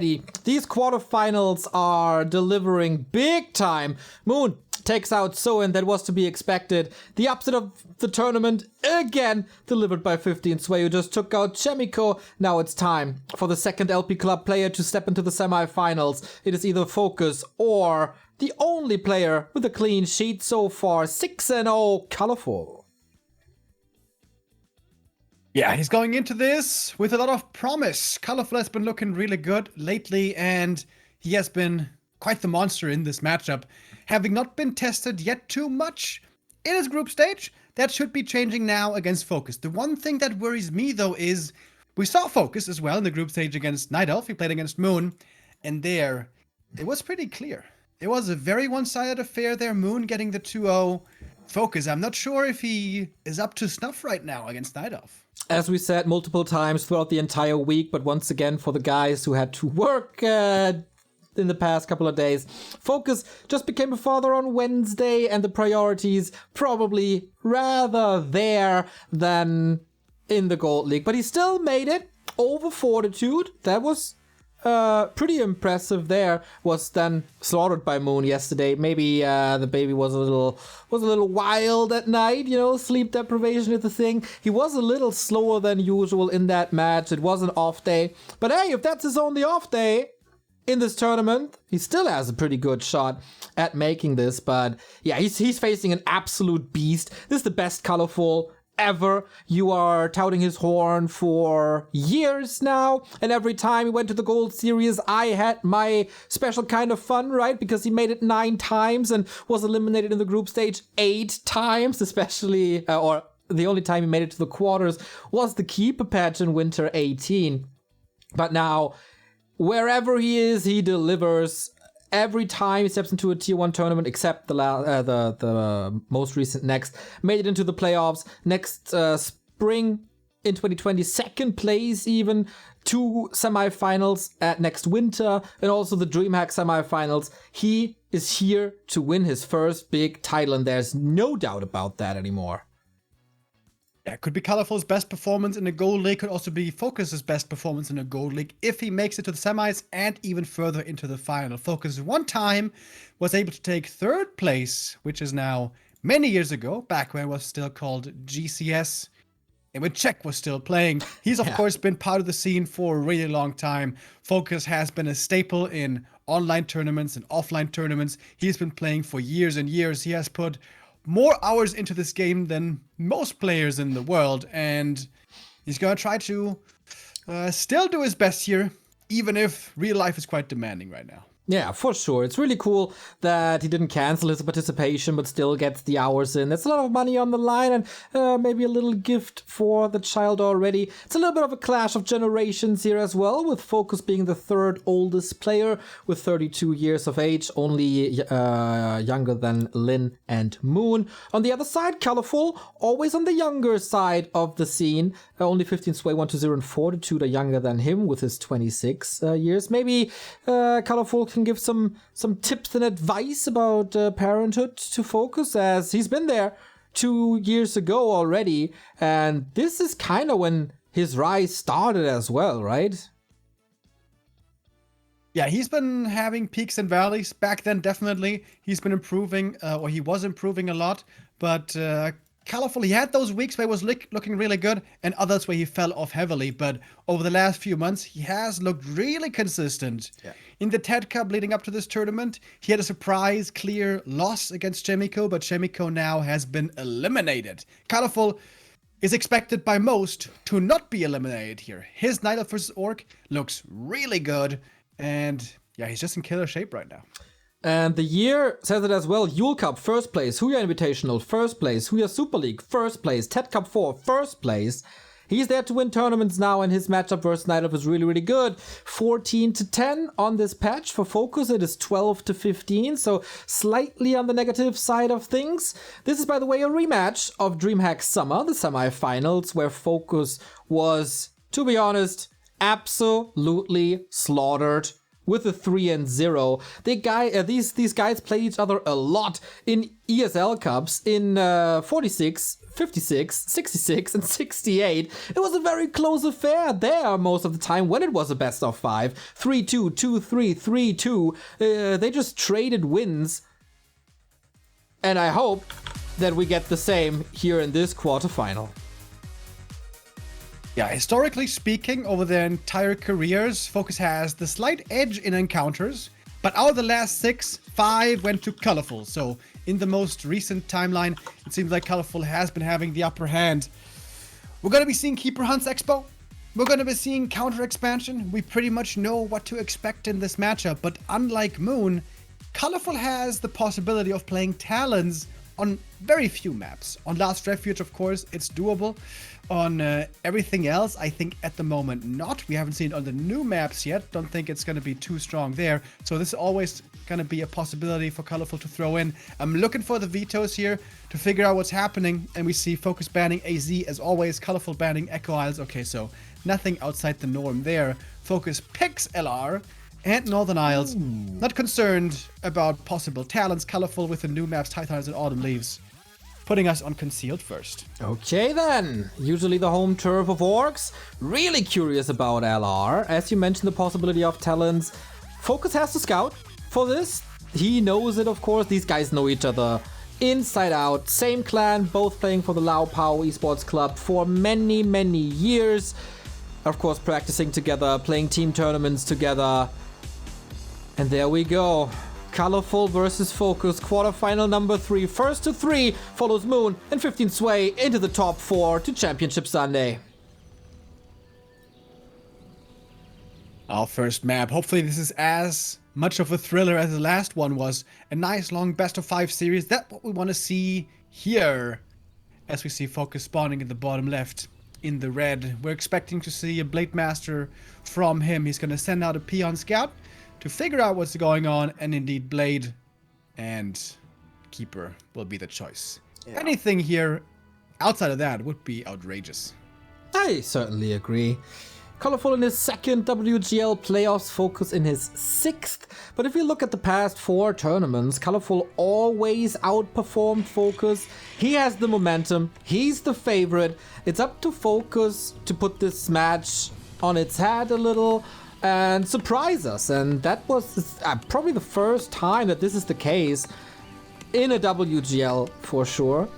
These quarterfinals are delivering big time. Moon takes out Soin, that was to be expected. The upset of the tournament again delivered by 15 Sway, who just took out Chemico. Now it's time for the second LP Club player to step into the semifinals. It is either FoCuS or the only player with a clean sheet so far, 6-0, Colorful. Yeah, he's going into this with a lot of promise. Colorful has been looking really good lately, and he has been quite the monster in this matchup, having not been tested yet too much in his group stage. That should be changing now against FoCuS. The one thing that worries me, though, is we saw FoCuS as well in the group stage against Night Elf. He played against Moon, and there, it was pretty clear. It was a very one-sided affair there. Moon getting the 2-0. FoCuS, I'm not sure if he is up to snuff right now against Night Elf. As we said multiple times throughout the entire week, but once again for the guys who had to work in the past couple of days, FoCuS just became a father on Wednesday, and the priorities probably rather there than in the Gold League. But he still made it over Fortitude. That was pretty impressive there. Was then slaughtered by Moon yesterday. Maybe the baby was a little wild at night, sleep deprivation is the thing. He was a little slower than usual in that match. It was an off day. But hey, if that's his only off day in this tournament, he still has a pretty good shot at making this. But yeah, he's facing an absolute beast. This is the best Colorful ever. You are touting his horn for years now, and every time he went to the Gold Series, I had my special kind of fun, right? Because he made it 9 times and was eliminated in the group stage 8 times, especially, or the only time he made it to the quarters was the Keeper patch in Winter 18. But now, wherever he is, he delivers. Every time he steps into a Tier 1 tournament, except the most recent Next, made it into the playoffs. Next spring in 2020, second place even, 2 semifinals at next winter, and also the DreamHack semifinals. He is here to win his first big title, and there's no doubt about that anymore. Yeah, could be Colorful's best performance in the Gold League, could also be FoCuS's best performance in the Gold League if he makes it to the semis and even further into the final. FoCuS one time was able to take 3rd place, which is now many years ago, back when it was still called GCS, and when Czech was still playing. He's of course been part of the scene for a really long time. FoCuS has been a staple in online tournaments and offline tournaments. He's been playing for years and years. He has put more hours into this game than most players in the world, and he's gonna try to still do his best here, even if real life is quite demanding right now. Yeah, for sure. It's really cool that he didn't cancel his participation, but still gets the hours in. That's a lot of money on the line, and maybe a little gift for the child already. It's a little bit of a clash of generations here as well, with FoCuS being the 3rd oldest player with 32 years of age, only younger than Lin and Moon. On the other side, Colorful, always on the younger side of the scene. Only 15 Sway, 1-0, and Fortitude are younger than him with his 26 years. Maybe Colorful can give some tips and advice about parenthood to FoCuS, as he's been there 2 years ago already, and this is kind of when his rise started as well, right? Yeah, he's been having peaks and valleys. Back then, definitely, he's been improving, or he was improving a lot, but Colorful, he had those weeks where he was looking really good, and others where he fell off heavily, but over the last few months, he has looked really consistent. Yeah. In the TED Cup leading up to this tournament, he had a surprise, clear loss against Chemico, but Chemico now has been eliminated. Colorful is expected by most to not be eliminated here. His Night Elf vs. ORC looks really good, and yeah, he's just in killer shape right now. And the year says it as well. Yule Cup, 1st place. Huya Invitational, 1st place. Huya Super League, 1st place. TED Cup 4, 1st place. He's there to win tournaments now, and his matchup versus Night Elf is really, really good. 14-10 on this patch. For FoCuS, it is 12-15, so slightly on the negative side of things. This is, by the way, a rematch of DreamHack Summer, the semifinals, where FoCuS was, to be honest, absolutely slaughtered with a 3-0. These guys played each other a lot in ESL Cups in 46, 56, 66, and 68. It was a very close affair there most of the time when it was a best of 5. 3-2, 2-3, 3-2. They just traded wins. And I hope that we get the same here in this quarterfinal. Yeah, historically speaking, over their entire careers, FoCuS has the slight edge in encounters, but out of the last 6, 5 went to Colorful. So in the most recent timeline, it seems like Colorful has been having the upper hand. We're going to be seeing Keeper Hunts Expo. We're going to be seeing counter expansion. We pretty much know what to expect in this matchup, but unlike Moon, Colorful has the possibility of playing Talons on very few maps. On Last Refuge, of course, it's doable. On everything else, I think at the moment not. We haven't seen it on the new maps yet. Don't think it's going to be too strong there. So this is always going to be a possibility for Colorful to throw in. I'm looking for the vetoes here to figure out what's happening. And we see FoCuS banning AZ as always. Colorful banning Echo Isles. Okay, so nothing outside the norm there. FoCuS picks LR and Northern Isles. Not concerned about possible talents. Colorful with the new maps, Titans and Autumn Leaves, putting us on concealed first. Okay then, usually the home turf of Orcs. Really curious about LR. As you mentioned, the possibility of talents. FoCuS has to scout for this. He knows it, of course. These guys know each other inside out. Same clan, both playing for the Lao Pao Esports Club for many, many years. Of course, practicing together, playing team tournaments together. And there we go. Colorful versus FoCuS, quarterfinal number 3. First to 3 follows Moon and 15 Sway into the top 4 to Championship Sunday. Our first map. Hopefully this is as much of a thriller as the last one was. A nice long best of 5 series. That's what we want to see here. As we see FoCuS spawning in the bottom left in the red. We're expecting to see a Blade Master from him. He's going to send out a Peon Scout to figure out what's going on, and indeed Blade and Keeper will be the choice. Yeah. Anything here outside of that would be outrageous. I certainly agree. Colorful in his second WGL playoffs, FoCuS in his 6th. But if you look at the past 4 tournaments, Colorful always outperformed FoCuS. He has the momentum. He's the favorite. It's up to FoCuS to put this match on its head a little and surprise us. And that was probably the first time that this is the case in a WGL for sure.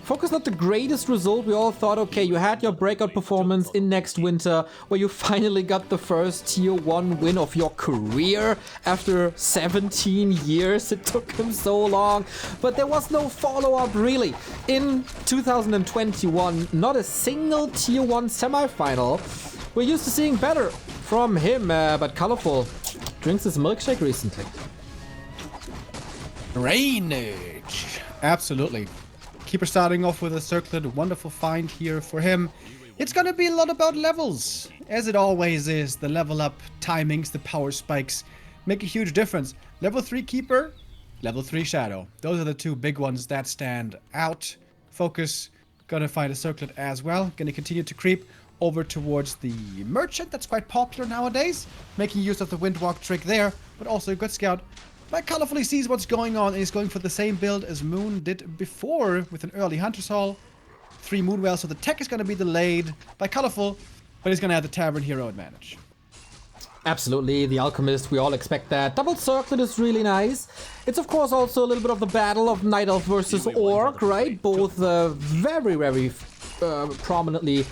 FoCuS not the greatest result. We all thought, okay, you had your breakout performance in next winter where you finally got the first tier 1 win of your career after 17 years. It took him so long, but there was no follow-up really. In 2021, not a single tier 1 semifinal. We're used to seeing better from him, but Colorful drinks his milkshake recently. Drainage. Absolutely. Keeper starting off with a circlet, wonderful find here for him. It's gonna be a lot about levels, as it always is. The level up timings, the power spikes make a huge difference. Level 3 Keeper, level 3 Shadow. Those are the 2 big ones that stand out. FoCuS gonna find a circlet as well. Gonna continue to creep over towards the Merchant. That's quite popular nowadays. Making use of the Windwalk trick there, but also a good scout. But Colorfully sees what's going on and is going for the same build as Moon did before with an early Hunter's Hall. 3 Moonwell, so the tech is going to be delayed by Colorful, but he's going to have the Tavern Hero advantage. Absolutely, the Alchemist, we all expect that. Double Circlet is really nice. It's of course also a little bit of the battle of Night Elf versus Orc, right? Both very, very prominently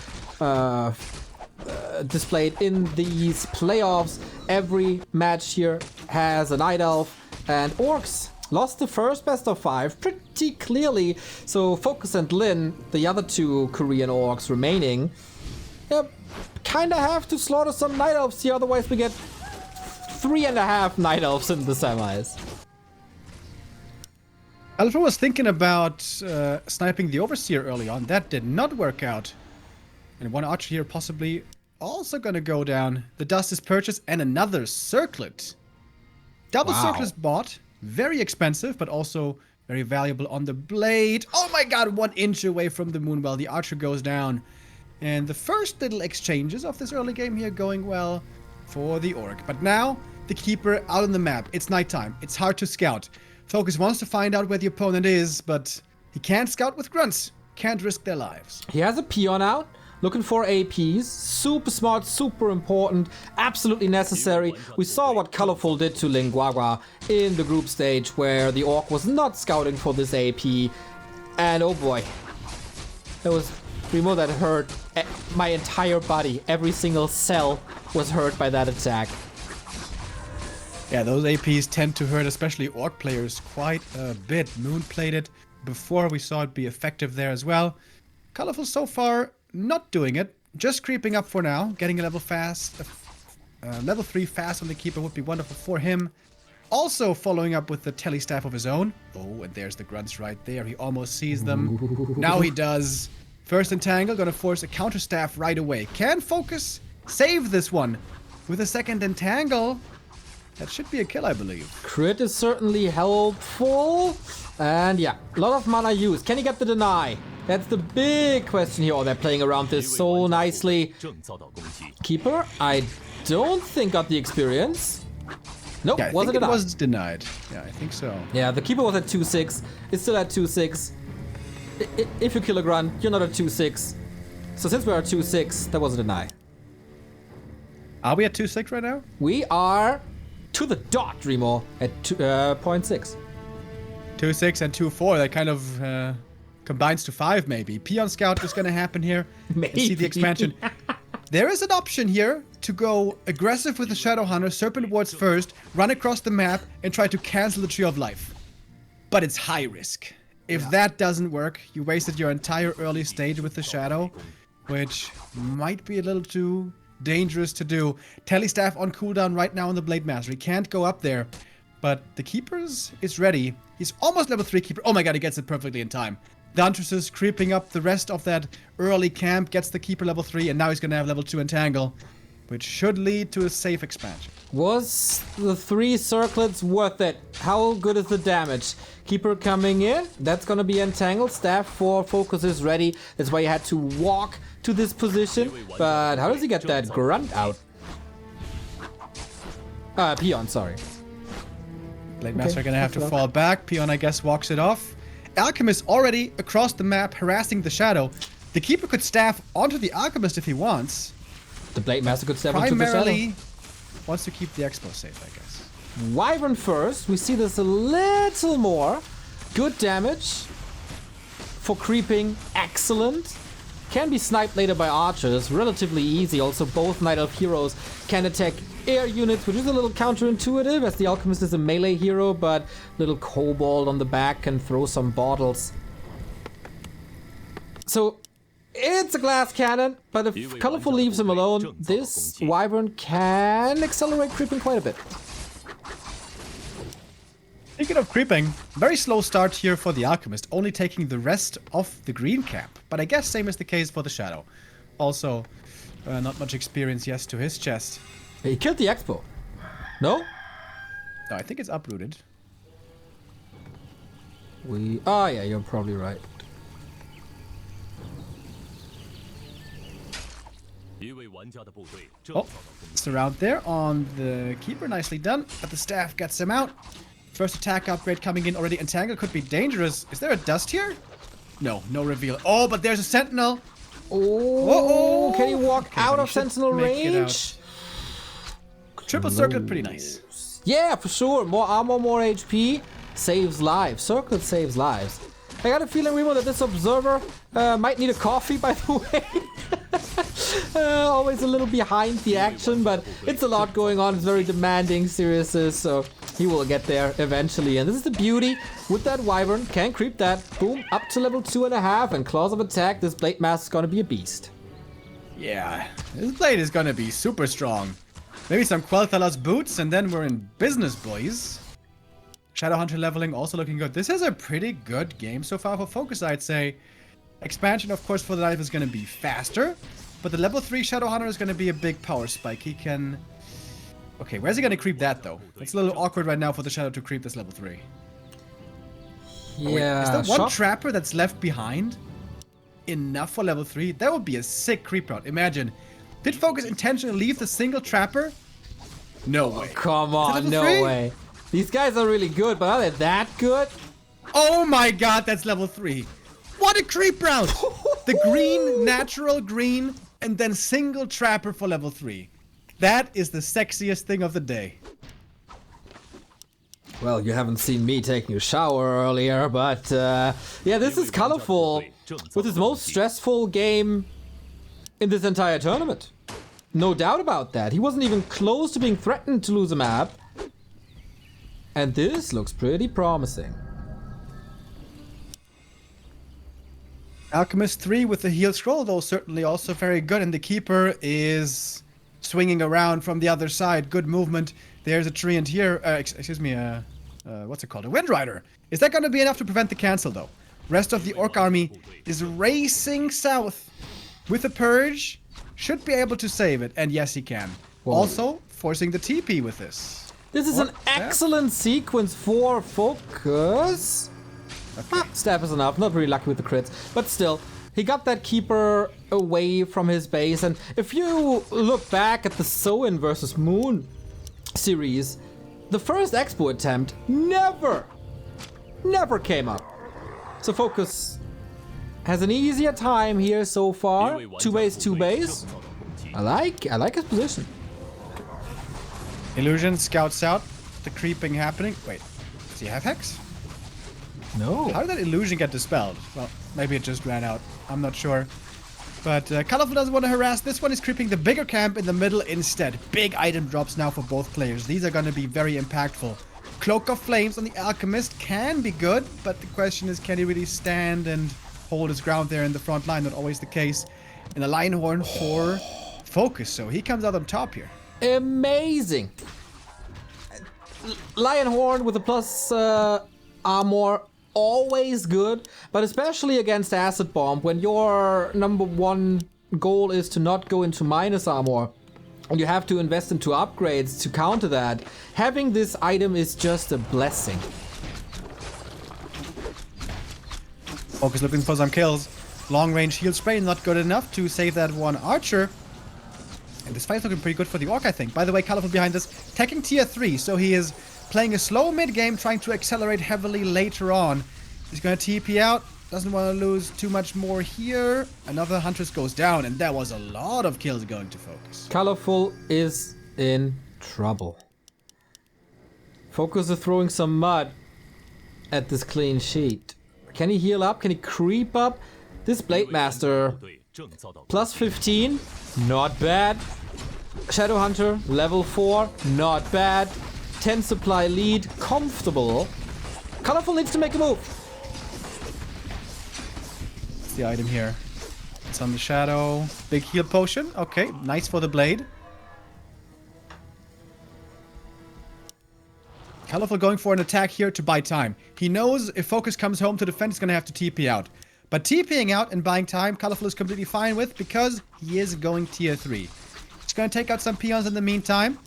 displayed in these playoffs. Every match here has a Night Elf, and Orcs lost the first best of 5 pretty clearly. So FoCuS and Lin, the other 2 Korean Orcs remaining, kinda have to slaughter some Night Elves here, otherwise we get 3.5 Night Elves in the semis. Alpha was thinking about sniping the Overseer early on. That did not work out. And one Archer here possibly also gonna go down. The dust is purchased and another circlet. Double circlet bought. Very expensive, but also very valuable on the blade. Oh my god, 1 inch away from the Moonwell. The Archer goes down. And the first little exchanges of this early game here going well. for the Orc. But now, the Keeper out on the map. It's nighttime. It's hard to scout. FoCuS wants to find out where the opponent is, but he can't scout with grunts. Can't risk their lives. He has a peon out, looking for APs. Super smart, super important, absolutely necessary. We saw what Colorful did to Lingguagua in the group stage, where the Orc was not scouting for this AP. And oh boy, there was Remo that hurt my entire body. Every single cell was hurt by that attack. Yeah, those APs tend to hurt, especially Orc players, quite a bit. Moon played it before, we saw it be effective there as well. Colorful so far not doing it, just creeping up for now, getting a level fast. Level 3 fast on the Keeper would be wonderful for him. Also following up with the tele staff of his own. Oh, and there's the grunts right there. He almost sees them. Now he does. First entangle, gonna force a counter staff right away. Can FoCuS save this one with a second entangle? That should be a kill, I believe. Crit is certainly helpful. And yeah, a lot of mana used. Can he get the deny? That's the big question here. Oh, they're playing around this so nicely. Keeper, I don't think got the experience. Nope, yeah, wasn't denied. It was denied. Yeah, I think so. Yeah, the Keeper was at 2-6. It's still at 2-6. If you kill a grunt, you're not at 2-6. So since we're at 2-6, that was a deny. Are we at 2-6 right now? We are to the dot, Remo, at 0.6. 2-6 and 2-4. That kind of combines to 5, maybe. Peon Scout is going to happen here. Maybe. See the expansion. There is an option here to go aggressive with the Shadowhunter, Serpent Wards first, run across the map, and try to cancel the Tree of Life. But it's high risk. If that doesn't work, you wasted your entire early stage with the Shadow, which might be a little too dangerous to do. Telestaff on cooldown right now on the Blade Master. He can't go up there, but the Keeper is ready. He's almost level 3 Keeper. Oh my god, he gets it perfectly in time. The Huntress is creeping up the rest of that early camp, gets the Keeper level 3, and now he's going to have level 2 Entangle, which should lead to a safe expansion. Was the 3 circlets worth it? How good is the damage? Keeper coming in. That's going to be Entangled. Staff for FoCuS is ready. That's why he had to walk to this position. But how does he get that grunt out? Peon, sorry. Blade Master going to have to fall back. Peon, I guess, walks it off. Alchemist already across the map harassing the Shadow. The Keeper could staff onto the Alchemist if he wants. The Blade Master could staff onto the Shadow. Primarily wants to keep the Expo safe, I guess. Wyvern first. We see this a little more. Good damage. For creeping, excellent. Can be sniped later by archers. Relatively easy. Also, both Night Elf heroes can attack air units, which is a little counterintuitive, as the Alchemist is a melee hero, but little kobold on the back can throw some bottles. So, it's a glass cannon, but if Colorful leaves him alone, this Wyvern can accelerate creeping quite a bit. Speaking of creeping, very slow start here for the Alchemist, only taking the rest of the green cap. But I guess same is the case for the Shadow. Also, not much experience, yes, to his chest. He killed the Expo. No? No, I think it's uprooted. Oh yeah, you're probably right. Oh, surround there on the Keeper, nicely done. But the Staff gets him out. First attack upgrade coming in already. Entangle could be dangerous. Is there a dust here? No, no reveal. Oh, but there's a Sentinel. Oh, can he walk out of Sentinel range? Triple circlet, pretty nice. Yeah, for sure. More armor, more HP. Saves lives. Circlet saves lives. I got a feeling, Remo, that this Observer might need a coffee, by the way. Always a little behind the action, but it's a lot going on. It's very demanding, Sirius, so he will get there eventually. And this is the beauty with that Wyvern. Can creep that. Boom, up to level 2.5. And Claws of Attack, this Blade Master is going to be a beast. Yeah, this Blade is going to be super strong. Maybe some Quel'Thala's boots, and then we're in business, boys. Shadowhunter leveling also looking good. This is a pretty good game so far for FoCuS, I'd say. Expansion, of course, for the knife is going to be faster. But the level 3 Shadowhunter is going to be a big power spike. He can... Okay, where's he going to creep that, though? It's a little awkward right now for the Shadow to creep this level 3. Yeah. Oh, wait, is there one Trapper that's left behind? Enough for level 3? That would be a sick creep route. Imagine. Did FoCuS intentionally leave the single Trapper No way. Come on, no way. These guys are really good, but are they that good? Oh my god, that's level 3. What a creep route! The green, natural green, and then single trapper for level 3. That is the sexiest thing of the day. Well, you haven't seen me taking a shower earlier, but yeah, this is colorful with his most stressful game in this entire tournament. No doubt about that. He wasn't even close to being threatened to lose a map. And this looks pretty promising. Alchemist 3 with the heal scroll, though, certainly also very good. And the Keeper is swinging around from the other side. Good movement. There's a Treant here. What's it called? A Wind Rider. Is that going to be enough to prevent the cancel, though? Rest of the Orc army is racing south with a Purge. Should be able to save it. And yes, he can. Whoa. Also, forcing the TP with this. This is an excellent sequence for FoCuS. Okay. Staff is enough. Not really lucky with the crits. But still, he got that Keeper away from his base. And if you look back at the Soin versus Moon series, the first Expo attempt never came up. So FoCuS has an easier time here so far. 2 base, 2 base. I like his position. Illusion scouts out. The creeping happening. Wait, does he have Hex? No. How did that illusion get dispelled? Well, maybe it just ran out. I'm not sure. But Colorful doesn't want to harass. This one is creeping the bigger camp in the middle instead. Big item drops now for both players. These are going to be very impactful. Cloak of Flames on the Alchemist can be good, but the question is, can he really stand and hold his ground there in the front line? Not always the case. And a Lionhorn for FoCuS, so he comes out on top here. Amazing. Lionhorn with a plus armor, always good, but especially against Acid Bomb, when your number one goal is to not go into minus armor, and you have to invest into upgrades to counter that. Having this item is just a blessing. FoCuS looking for some kills. Long range heal spray, not good enough to save that one archer. And this fight's looking pretty good for the Orc, I think. By the way, Colorful behind us, teching tier 3, so he is playing a slow mid-game, trying to accelerate heavily later on. He's going to TP out, doesn't want to lose too much more here. Another Huntress goes down, and that was a lot of kills going to FoCuS. Colorful is in trouble. FoCuS is throwing some mud at this clean sheet. Can he heal up? Can he creep up? This Blade Master, plus 15, not bad. Shadow Hunter, level 4, not bad. 10 supply lead, comfortable. Colorful needs to make a move. What's the item here? It's on the Shadow. Big heal potion. Okay, nice for the Blade. Colorful going for an attack here to buy time. He knows if FoCuS comes home to defend, he's going to have to TP out. But TPing out and buying time, Colorful is completely fine with because he is going tier 3. He's going to take out some peons in the meantime.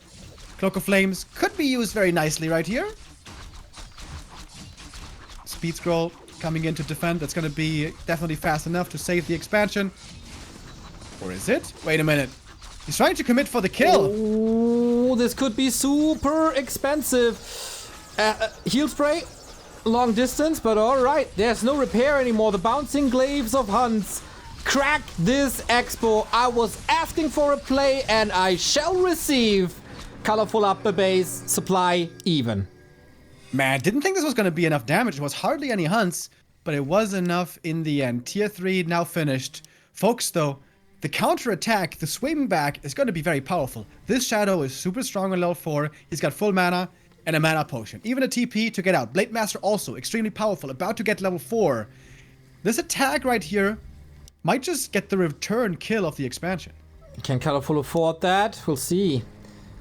Cloak of Flames could be used very nicely right here. Speed Scroll coming in to defend. That's going to be definitely fast enough to save the expansion. Or is it? Wait a minute. He's trying to commit for the kill. Oh, this could be super expensive. Heal spray. Long distance, but alright. There's no repair anymore. The bouncing glaives of Hunts crack this expo. I was asking for a play and I shall receive. Colorful up the base, supply even. Man, didn't think this was going to be enough damage. It was hardly any Hunts, but it was enough in the end. Tier 3 now finished. FoCuS, though, the counter attack, the swing back is going to be very powerful. This Shadow is super strong on level 4. He's got full mana and a mana potion. Even a TP to get out. Blade Master also extremely powerful, about to get level 4. This attack right here might just get the return kill of the expansion. Can Colorful afford that? We'll see.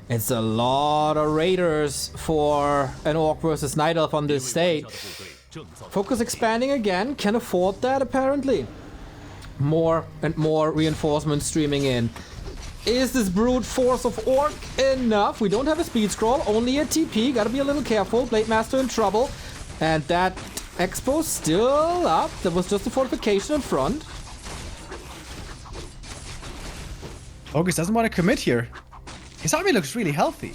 It's a lot of raiders for an Orc versus Night Elf on this stage. FoCuS expanding again, can afford that apparently. More and more reinforcements streaming in. Is this brute force of Orc enough? We don't have a speed scroll, only a TP. Gotta be a little careful. Blade Master in trouble. And that expo still up. There was just a fortification in front. FoCuS doesn't want to commit here. His army looks really healthy.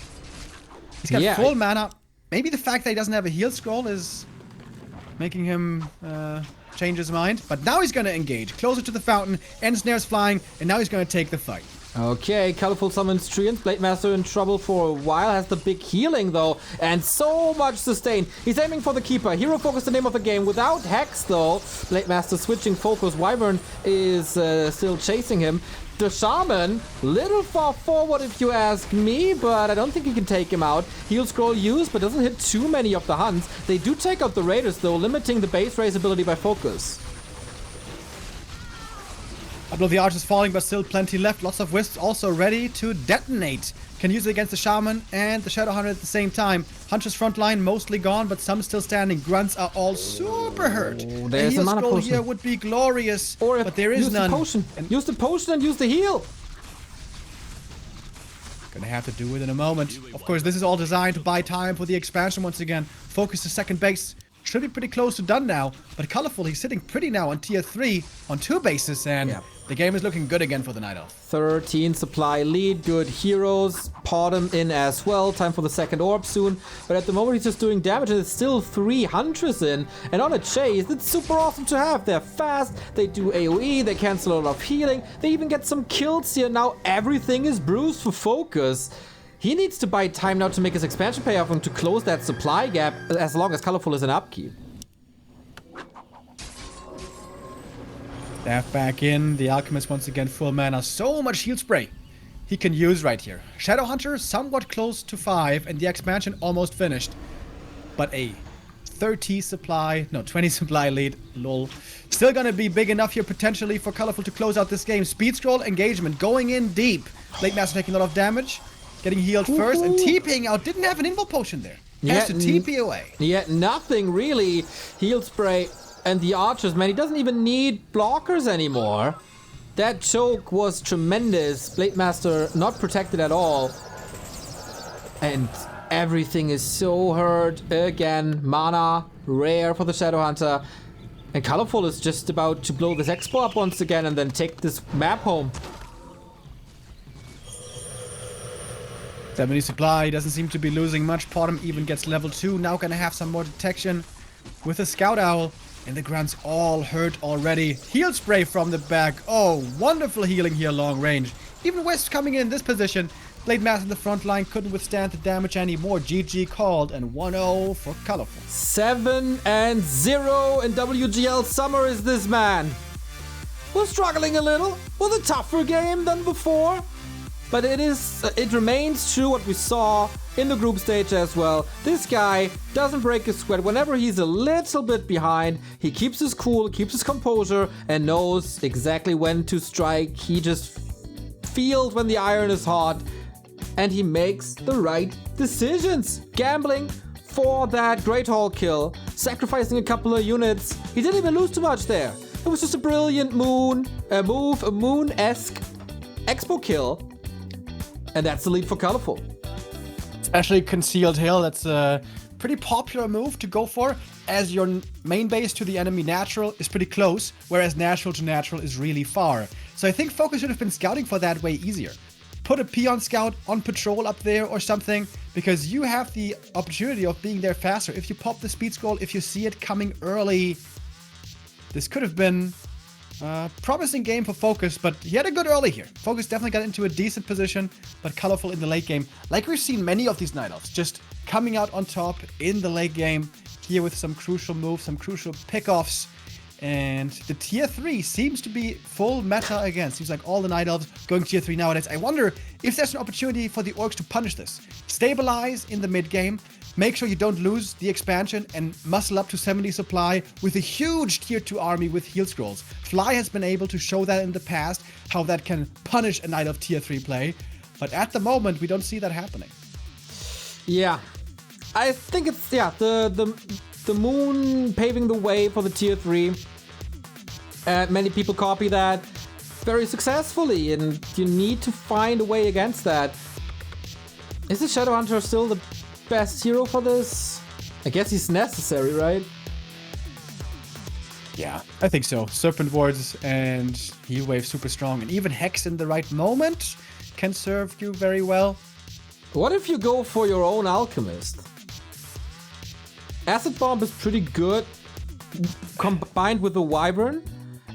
got full mana. Maybe the fact that he doesn't have a heal scroll is making him change his mind. But now he's going to engage. Closer to the fountain. End snares flying. And now he's going to take the fight. Okay, Colorful summons Treant. Blade Master in trouble for a while. Has the big healing though. And so much sustain. He's aiming for the Keeper. Hero Focus, the name of the game. Without Hex though. Blade Master switching focus. Wyvern is still chasing him. The Shaman, little far forward if you ask me, but I don't think he can take him out. Heal Scroll used, but doesn't hit too many of the Hunts. They do take out the Raiders though, limiting the base raise ability by focus. A couple of the archers falling, but still plenty left. Lots of wisps also ready to detonate. Can use it against the Shaman and the Shadowhunter at the same time. Hunter's front line mostly gone, but some still standing. Grunts are all super hurt. A heal scroll here would be glorious, but there is none. Use the potion and use the heal. Gonna have to do it in a moment. Of course, this is all designed to buy time for the expansion once again. Focus the second base. Should be pretty close to done now, but Colorful, he's sitting pretty now on tier 3 on 2 bases, and the game is looking good again for the Night Elf. 13 supply lead, good heroes, pot him in as well. Time for the second orb soon, but at the moment he's just doing damage and it's still 3 Huntress in. And on a chase, it's super awesome to have. They're fast, they do AoE, they cancel a lot of healing, they even get some kills here. Now everything is bruised for FoCuS. He needs to buy time now to make his expansion pay off and to close that supply gap as long as Colorful is in upkeep. Staff back in. The Alchemist once again full mana. So much heal spray he can use right here. Shadowhunter somewhat close to 5 and the expansion almost finished. But a 20 supply lead. Lol. Still gonna be big enough here potentially for Colorful to close out this game. Speed scroll engagement going in deep. Blade Master taking a lot of damage. Getting healed first and TPing out. Didn't have an invul potion there. Has to TP away. Yeah, nothing really. Heal spray and the archers, man, he doesn't even need blockers anymore. That choke was tremendous. Blade Master not protected at all. And everything is so hurt. Again, mana, rare for the Shadowhunter. And Colorful is just about to blow this expo up once again and then take this map home. 70 supply, doesn't seem to be losing much. Potom even gets level 2. Now gonna have some more detection with a Scout Owl. And the Grunts all hurt already. Heal spray from the back. Oh, wonderful healing here long range. Even West coming in this position. Blade Master in the front line couldn't withstand the damage anymore. GG called and 1-0 for Colorful. 7-0 in WGL Summer is this man. We're struggling a little with a tougher game than before. But it remains true what we saw in the group stage as well. This guy doesn't break his sweat. Whenever he's a little bit behind, he keeps his cool, keeps his composure, and knows exactly when to strike. He just feels when the iron is hot, and he makes the right decisions. Gambling for that Great Hall kill, sacrificing a couple of units. He didn't even lose too much there. It was just a brilliant move, a moon-esque expo kill. And that's the lead for Colorful. Especially Concealed Hill, that's a pretty popular move to go for, as your main base to the enemy natural is pretty close, whereas natural to natural is really far. So I think FoCuS should have been scouting for that way easier. Put a Peon Scout on patrol up there or something, because you have the opportunity of being there faster. If you pop the speed scroll, if you see it coming early, this could have been promising game for FoCuS, but he had a good early here. FoCuS definitely got into a decent position, but Colorful in the late game. Like we've seen many of these Night Elves, just coming out on top in the late game, here with some crucial moves, some crucial pickoffs. And the tier 3 seems to be full meta again. Seems like all the Night Elves going tier 3 nowadays. I wonder if there's an opportunity for the Orcs to punish this. Stabilize in the mid game. Make sure you don't lose the expansion and muscle up to 70 supply with a huge tier 2 army with heal scrolls. Fly has been able to show that in the past, how that can punish a Night Elf tier 3 play. But at the moment, we don't see that happening. Yeah. I think it's, the moon paving the way for the tier 3. Many people copy that very successfully, and you need to find a way against that. Is the Shadowhunter still the best hero for this? I guess he's necessary, right? Yeah, I think so. Serpent Wards and Heal Wave super strong, and even Hex in the right moment can serve you very well. What if you go for your own Alchemist? Acid Bomb is pretty good combined with the Wyvern.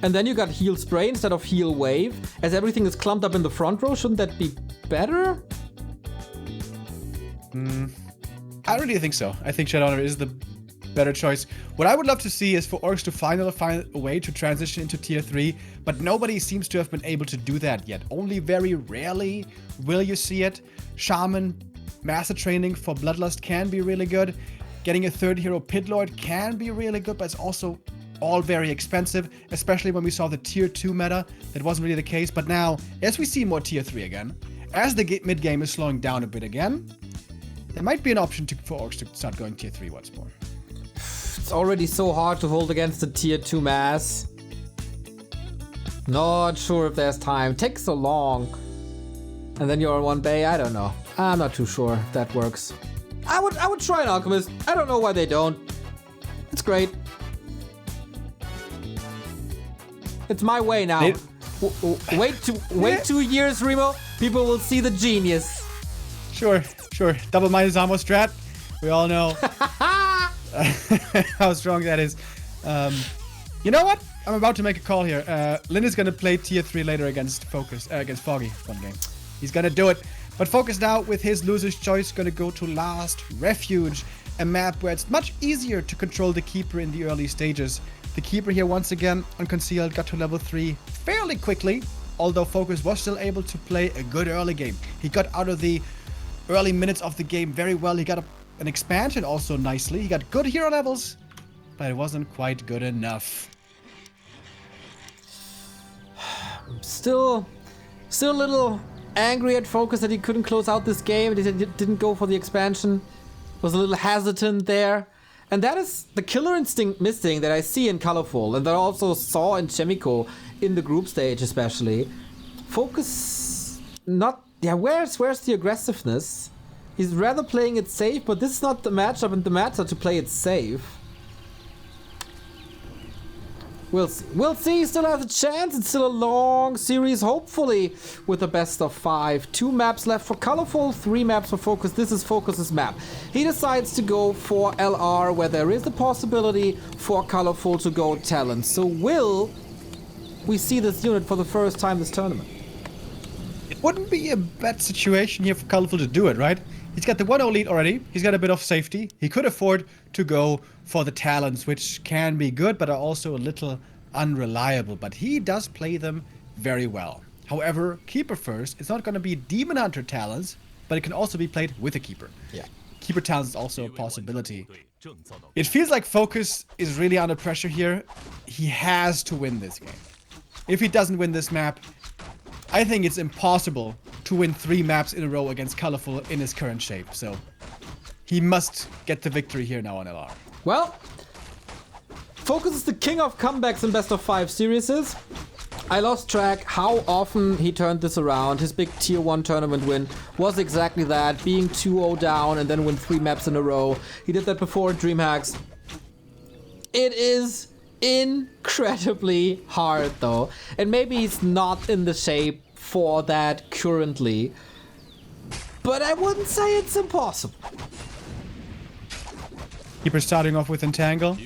And then you got Heal Spray instead of Heal Wave. As everything is clumped up in the front row, shouldn't that be better? I don't really think so. I think Shadowrunner is the better choice. What I would love to see is for Orcs to finally find a way to transition into tier 3, but nobody seems to have been able to do that yet. Only very rarely will you see it. Shaman, Master Training for Bloodlust can be really good. Getting a third hero Pit Lord can be really good, but it's also all very expensive, especially when we saw the tier 2 meta. That wasn't really the case, but now, as we see more tier 3 again, as the mid-game is slowing down a bit again, there might be an option for Orcs to start going tier 3 once more. It's already so hard to hold against the tier 2 mass. Not sure if there's time. Takes so long. And then you're on 1 bay, I don't know. I'm not too sure if that works. I would try an Alchemist. I don't know why they don't. It's great. It's my way now. Wait 2 years, Remo. People will see the genius. Sure. Double minus armor strat. We all know how strong that is. You know what? I'm about to make a call here. Lynn is gonna play tier 3 later against FoCuS, against Foggy one game. He's gonna do it. But FoCuS now, with his loser's choice, gonna go to Last Refuge, a map where it's much easier to control the Keeper in the early stages. The Keeper here once again unconcealed, got to level 3 fairly quickly, although FoCuS was still able to play a good early game. He got out of the early minutes of the game very well. He got an expansion also nicely. He got good hero levels, but it wasn't quite good enough. Still a little angry at FoCuS that he couldn't close out this game. He didn't go for the expansion. Was a little hesitant there. And that is the killer instinct missing that I see in Colorful, and that I also saw in Chemico in the group stage especially. FoCuS not... Yeah, where's the aggressiveness? He's rather playing it safe, but this is not the matchup and the meta to play it safe. We'll see. We'll see. He still has a chance. It's still a long series, hopefully, with a best of 5. 2 maps left for Colorful, 3 maps for FoCuS. This is FoCus's map. He decides to go for LR, where there is the possibility for Colorful to go Talent. So will we see this unit for the first time this tournament? It wouldn't be a bad situation here for Colorful to do it, right? He's got the 1-0 lead already. He's got a bit of safety. He could afford to go for the talents, which can be good, but are also a little unreliable. But he does play them very well. However, Keeper first, it's not going to be Demon Hunter talents, but it can also be played with a Keeper. Yeah. Keeper talents is also a possibility. It feels like FoCuS is really under pressure here. He has to win this game. If he doesn't win this map, I think it's impossible to win 3 maps in a row against Colorful in his current shape. So he must get the victory here now on LR. Well, FoCuS is the king of comebacks in best of 5 series. I lost track how often he turned this around. His big tier 1 tournament win was exactly that, being 2-0 down and then win 3 maps in a row. He did that before at DreamHacks. It is incredibly hard though, and maybe he's not in the shape for that currently, but I wouldn't say it's impossible. Keeper starting off with Entangle,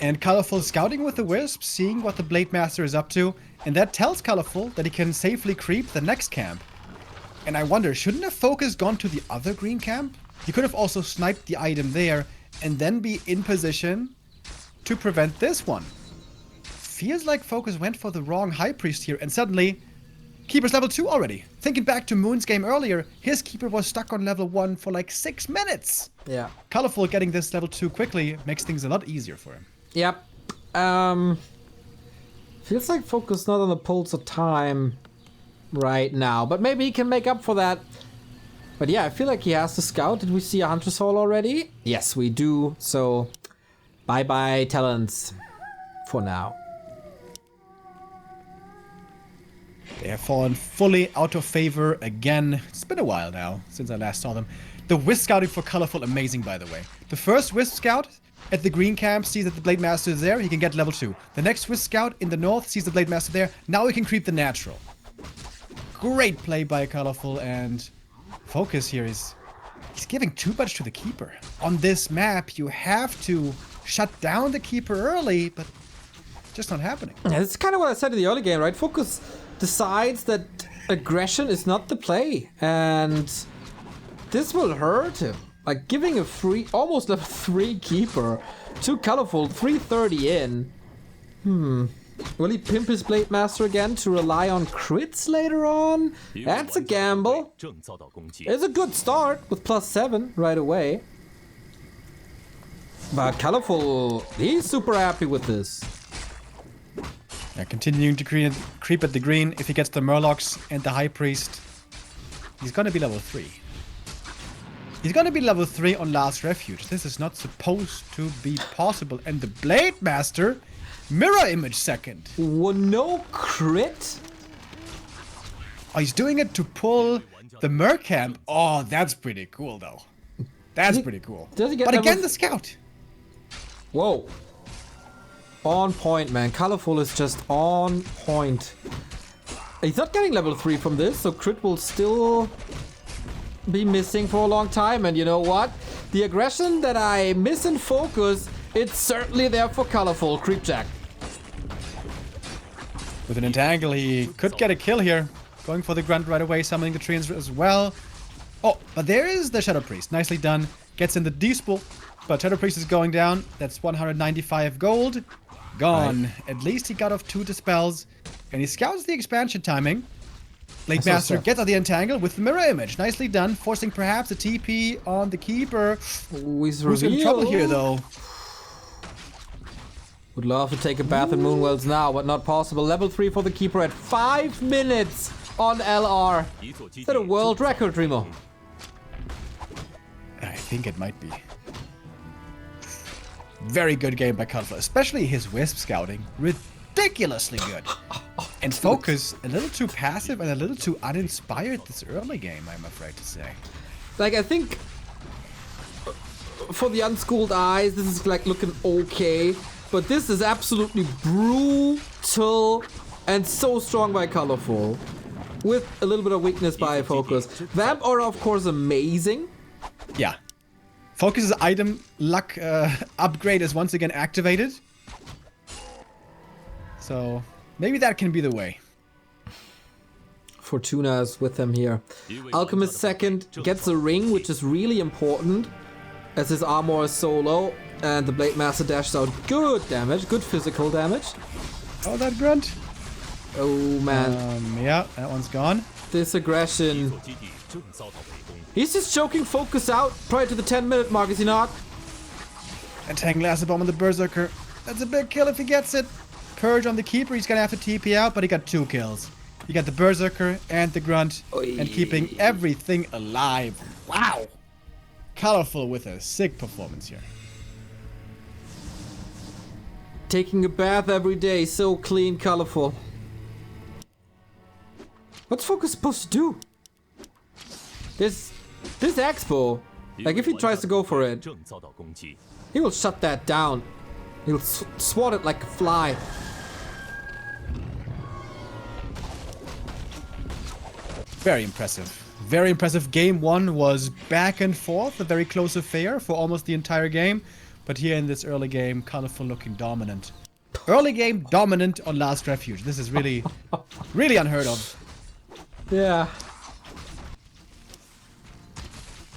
and Colorful scouting with the Wisp, seeing what the Blade Master is up to, and that tells Colorful that he can safely creep the next camp. And I wonder, shouldn't have FoCuS gone to the other green camp? He could have also sniped the item there and then be in position to prevent this one. Feels like FoCuS went for the wrong High Priest here, and suddenly Keeper's level 2 already. Thinking back to Moon's game earlier, his Keeper was stuck on level 1 for like 6 minutes. Yeah. Colorful getting this level 2 quickly makes things a lot easier for him. Yep. Feels like FoCuS not on the pulse of time right now, but maybe he can make up for that. But yeah, I feel like he has to scout. Did we see a Hunter's Hall already? Yes, we do. So bye-bye talents for now. They have fallen fully out of favor again. It's been a while now since I last saw them. The Wisp scouting for Colorful, amazing by the way. The first Wisp scout at the green camp sees that the Blade Master is there, he can get level 2. The next Wisp scout in the north sees the Blade Master there, now he can creep the natural. Great play by Colorful, and FoCuS here is He's giving too much to the keeper. On this map, you have to shut down the keeper early, but just not happening. Yeah, it's kind of what I said in the early game, right? FoCuS decides that aggression is not the play, and this will hurt him. Like giving a free, almost level 3 keeper, too colorful, 330 in. Will he pimp his Blade Master again to rely on crits later on? That's a gamble. It's a good start with +7 right away. But Colorful, he's super happy with this. Yeah, continuing to creep at the green. If he gets the Murlocs and the High Priest, he's gonna be level 3. He's gonna be level 3 on Last Refuge. This is not supposed to be possible. And the Blade Master, mirror image second. No crit? Oh, he's doing it to pull the Mercamp. Oh, that's pretty cool, though. That's pretty cool. Does he get but level... again, the Scout. Whoa. On point, man. Colorful is just on point. He's not getting level 3 from this, so crit will still be missing for a long time. And you know what? The aggression that I miss in FoCuS, it's certainly there for Colorful. Creepjack. With an entangle, he could get a kill here. Going for the grunt right away, summoning the treants as well. Oh, but there is the Shadow Priest. Nicely done. Gets in the D-spool, but Shadow Priest is going down. That's 195 gold. Gone. Right. At least he got off 2 dispels. And he scouts the expansion timing. Blade Master gets out the entangle with the mirror image. Nicely done. Forcing perhaps a TP on the keeper. Who's in trouble here, though? Would love to take a bath in Moonwells now, but not possible. Level 3 for the keeper at 5 minutes on LR. Is that a world record, Remo? I think it might be. Very good game by Colorful, especially his Wisp scouting. Ridiculously good. And FoCuS, a little too passive and a little too uninspired this early game, I'm afraid to say. Like, I think for the unschooled eyes, this is like looking okay. But this is absolutely brutal and so strong by Colorful. With a little bit of weakness by FoCuS. Vamp Aura, of course, amazing. Yeah. FoCuS's item luck upgrade is once again activated. So maybe that can be the way. Fortuna is with them here. Alchemist second gets a ring, which is really important. As his armor is so low. And the Blade Master dashes out good damage, good physical damage. Oh, that grunt. Oh, man. Yeah, that one's gone. This aggression. He's just choking FoCuS out prior to the 10-minute mark, is he not? Entangle Acid Bomb on the Berserker. That's a big kill if he gets it. Purge on the Keeper. He's gonna have to TP out, but he got 2 kills. He got the Berserker and the Grunt. And keeping everything alive. Wow. Colorful with a sick performance here. Taking a bath every day, so clean, Colorful. What's FoCuS supposed to do? This Expo, like if he tries to go for it, he will shut that down. He'll swat it like a fly. Very impressive. Very impressive. Game 1 was back and forth, a very close affair for almost the entire game. But here in this early game, Colorful looking dominant. Early game dominant on Last Refuge. This is really, really unheard of. Yeah.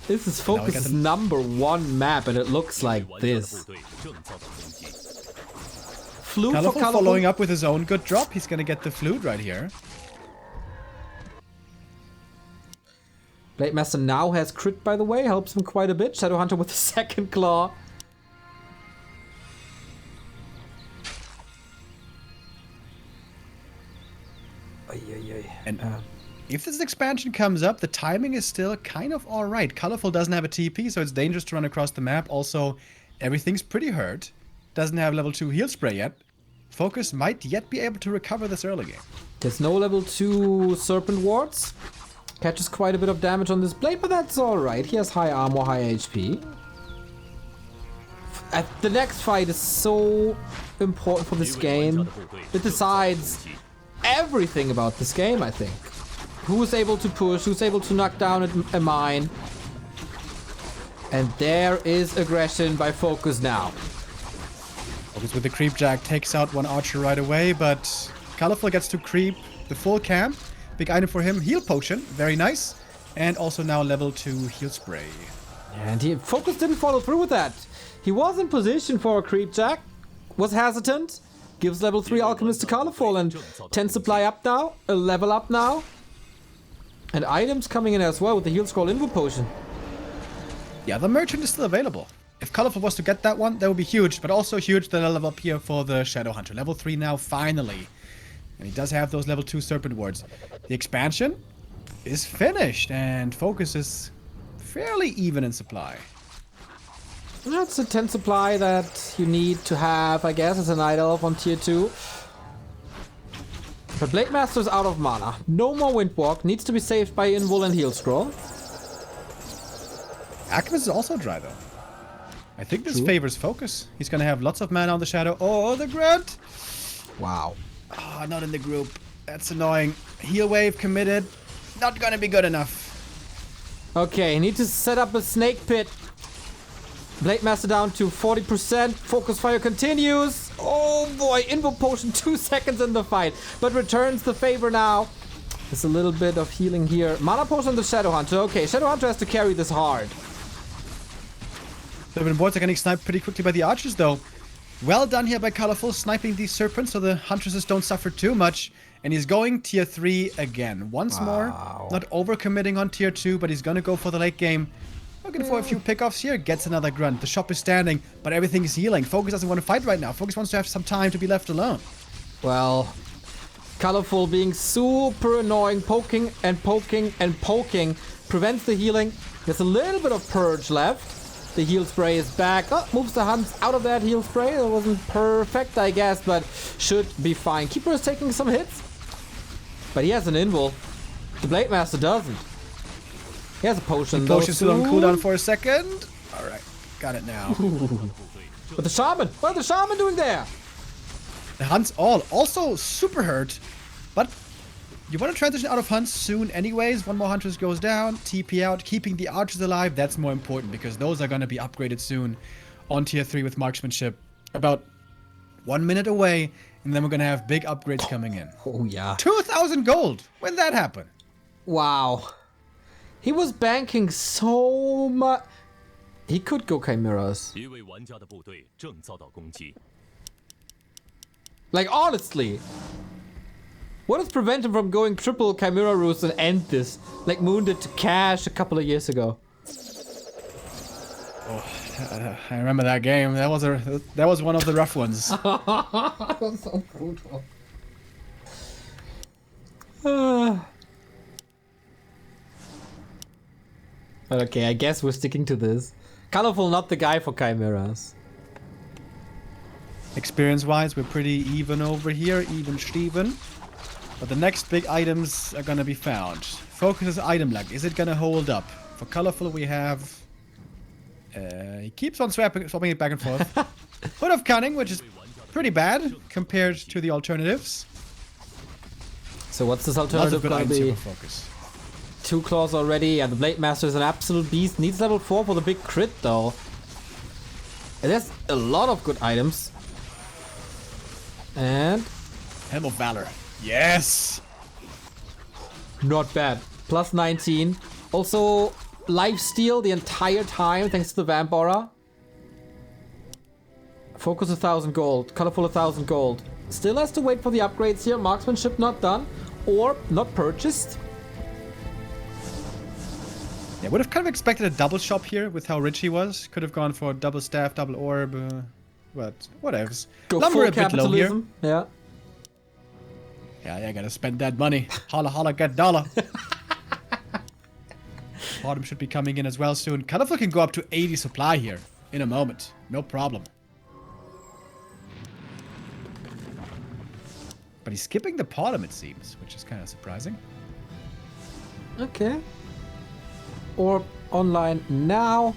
This is FoCuS's #1 map, and it looks like this. Flute Colorful for Colorful. Following up with his own good drop. He's gonna get the flute right here. Blade Master now has crit, by the way, helps him quite a bit. Shadowhunter with the second claw. And if this expansion comes up, the timing is still kind of alright. Colorful doesn't have a TP, so it's dangerous to run across the map. Also, everything's pretty hurt. Doesn't have level 2 heal spray yet. FoCuS might yet be able to recover this early game. There's no level 2 Serpent Wards. Catches quite a bit of damage on this blade, but that's alright. He has high armor, high HP. The next fight is so important for this game. It decides everything about this game, I think. Who's able to push, who's able to knock down a mine. And there is aggression by FoCuS now. FoCuS with the creep jack takes out one archer right away, but Colorful gets to creep the full camp. Big item for him, heal potion, very nice. And also now level 2 heal spray. And FoCuS didn't follow through with that. He was in position for a creep jack, was hesitant, gives level 3 alchemist to Colorful, and 10 supply up now, a level up now. And items coming in as well with the heal scroll invo potion. Yeah, the merchant is still available. If Colorful was to get that one, that would be huge, but also huge the level up here for the Shadow Hunter. Level 3 now, finally. And he does have those level 2 Serpent Wards. The expansion is finished, and FoCuS is fairly even in supply. That's a 10 supply that you need to have, I guess, as a Night Elf on tier 2. But Blade Master's out of mana. No more Windwalk. Needs to be saved by Invul and Heal Scroll. Alchemist is also dry, though. I think this favors FoCuS. He's gonna have lots of mana on the Shadow. Oh, the Grunt! Wow. Ah, not in the group. That's annoying. Heal Wave committed. Not gonna be good enough. Okay, need to set up a Snake Pit. Blade Master down to 40%. FoCuS fire continues. Oh boy, Invo Potion 2 seconds in the fight. But returns the favor now. There's a little bit of healing here. Mana Potion on the Shadow Hunter. Okay, Shadow Hunter has to carry this hard. The boards are getting sniped pretty quickly by the archers, though. Well done here by Colorful, sniping these serpents so the huntresses don't suffer too much. And he's going tier 3 again. Once more, not overcommitting on tier 2, but he's gonna go for the late game. Looking for a few pickoffs here, gets another grunt. The shop is standing, but everything is healing. FoCuS doesn't want to fight right now. FoCuS wants to have some time to be left alone. Well, Colorful being super annoying, poking and poking and poking, prevents the healing. There's a little bit of purge left. The heal spray is back. Oh, moves the Hunts out of that heal spray. That wasn't perfect, I guess, but should be fine. Keeper is taking some hits, but he has an invul. The Blade Master doesn't. He has a potion. The potion's still on cooldown for a second. All right, got it now. But the Shaman, what are the Shaman doing there? The Hunts all also super hurt, but you want to transition out of Hunts soon anyways. One more Huntress goes down, TP out, keeping the Archers alive. That's more important because those are going to be upgraded soon on tier 3 with Marksmanship. About 1 minute away, and then we're going to have big upgrades coming in. Oh, yeah. 2,000 gold. When did that happen? Wow. He was banking so much. He could go Chimeras. Like, honestly. What has prevented him from going triple Chimera Roost and end this? Like Moon did to Cash a couple of years ago. Oh, I remember that game. That was one of the rough ones. That was so brutal. But okay, I guess we're sticking to this. Colorful, not the guy for Chimeras. Experience-wise, we're pretty even over here, even Steven. But the next big items are gonna be found. FoCuS' item luck. Is it gonna hold up? For Colorful, we have... he keeps on swapping it back and forth. Hood of Cunning, which is pretty bad compared to the alternatives. So what's this alternative gonna be? FoCuS. 2 claws already, and the Blade Master is an absolute beast. Needs level 4 for the big crit, though. And there's a lot of good items. And... Helm of Valor. Yes! Not bad. Plus 19. Also, lifesteal the entire time, thanks to the Vamp Aura. FoCuS 1,000 gold. Colorful 1,000 gold. Still has to wait for the upgrades here. Marksmanship not done. Or not purchased. Yeah, would have kind of expected a double shop here with how rich he was. Could have gone for double staff, double orb, but whatevs. Go Lumber full a bit low here. capitalism. Yeah. Yeah, gotta spend that money. Holla, holla, get dollar. Bottom should be coming in as well soon. Colorful can go up to 80 supply here in a moment. No problem. But he's skipping the bottom, it seems, which is kind of surprising. Okay. Or online now.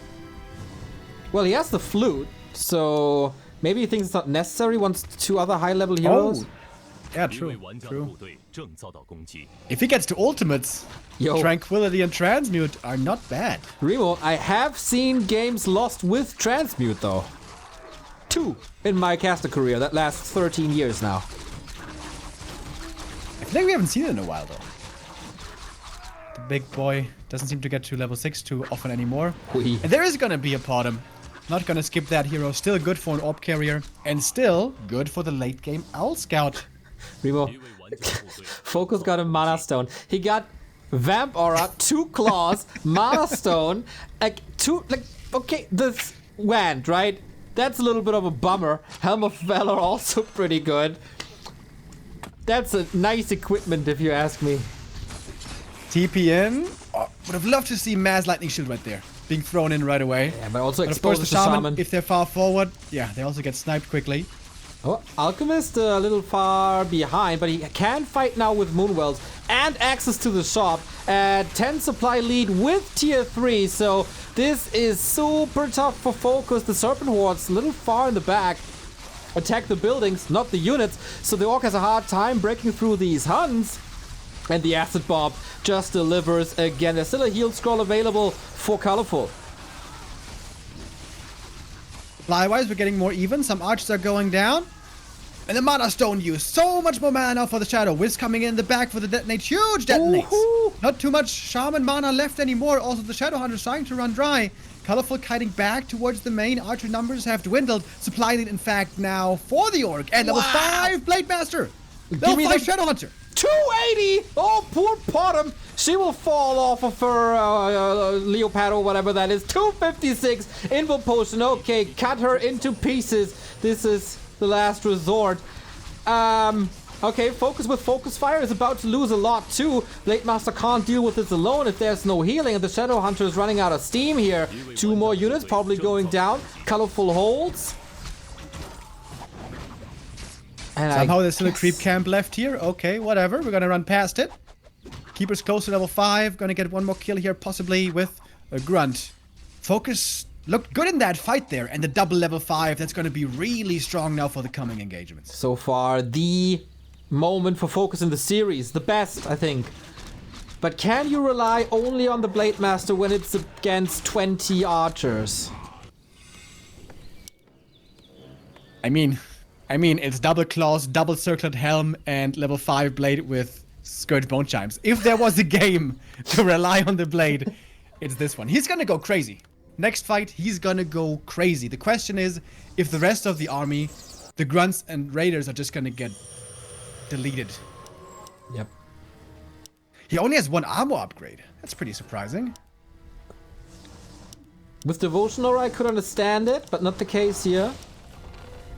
Well, he has the flute, so maybe he thinks it's not necessary. Wants 2 other high-level heroes. Oh, Yeah, true. If he gets to ultimates, Yo. Tranquility and Transmute are not bad. Remo, I have seen games lost with Transmute, though. 2 in my caster career that lasts 13 years now. I think we haven't seen it in a while, though. The big boy doesn't seem to get to level 6 too often anymore. Oui. And there is gonna be a bottom. Not gonna skip that hero. Still good for an orb carrier. And still good for the late game Owl Scout. Remo, FoCuS got a Mana Stone. He got Vamp Aura, 2 Claws, Mana Stone, okay, this Wand, right? That's a little bit of a bummer. Helm of Valor also pretty good. That's a nice equipment if you ask me. TPN. Oh, would have loved to see Mass Lightning Shield right there. Being thrown in right away. Yeah, but also But of course the exposes the Shaman, Shaman. if they're far forward, yeah, they also get sniped quickly. Oh, Alchemist a little far behind, but he can fight now with Moonwells and access to the shop. 10 supply lead with tier 3, so this is super tough for FoCuS. The Serpent Horde's a little far in the back. Attack the buildings, not the units, so the Orc has a hard time breaking through these Huns. And the Acid Bomb just delivers again. There's still a heal scroll available for Colorful. Fly-wise, we're getting more even. Some archers are going down. And the Mana Stone use. So much more mana now for the Shadow. Wiz coming in the back for the detonate. Huge detonates. Not too much Shaman mana left anymore. Also, the Shadow Hunter's trying to run dry. Colorful kiting back towards the main. Archer numbers have dwindled. Supply lead, in fact, now for the Orc. And level 5 Blade Master. Level 5 Shadow Hunter. 280! Oh, poor Bottom. She will fall off of her Leopard or whatever that is. 256 Invul Potion. Okay, cut her into pieces. This is the last resort. Okay, FoCuS with Focus Fire is about to lose a lot too. Blade Master can't deal with this alone if there's no healing, and the Shadow Hunter is running out of steam here. 2 more units probably going down. Colorful holds. And Somehow there's still a creep camp left here. Okay, whatever. We're gonna run past it. Keeper's close to level 5. Gonna get one more kill here, possibly with a Grunt. FoCuS looked good in that fight there. And the double level 5, that's gonna be really strong now for the coming engagements. So far, the moment for FoCuS in the series. The best, I think. But can you rely only on the Blade Master when it's against 20 archers? I mean, it's double claws, double circlet helm, and level 5 blade with Scourge Bone Chimes. If there was a game to rely on the blade, it's this one. He's gonna go crazy. Next fight, he's gonna go crazy. The question is, if the rest of the army, the Grunts and Raiders, are just gonna get deleted. Yep. He only has 1 armor upgrade. That's pretty surprising. With Devotional, I could understand it, but not the case here.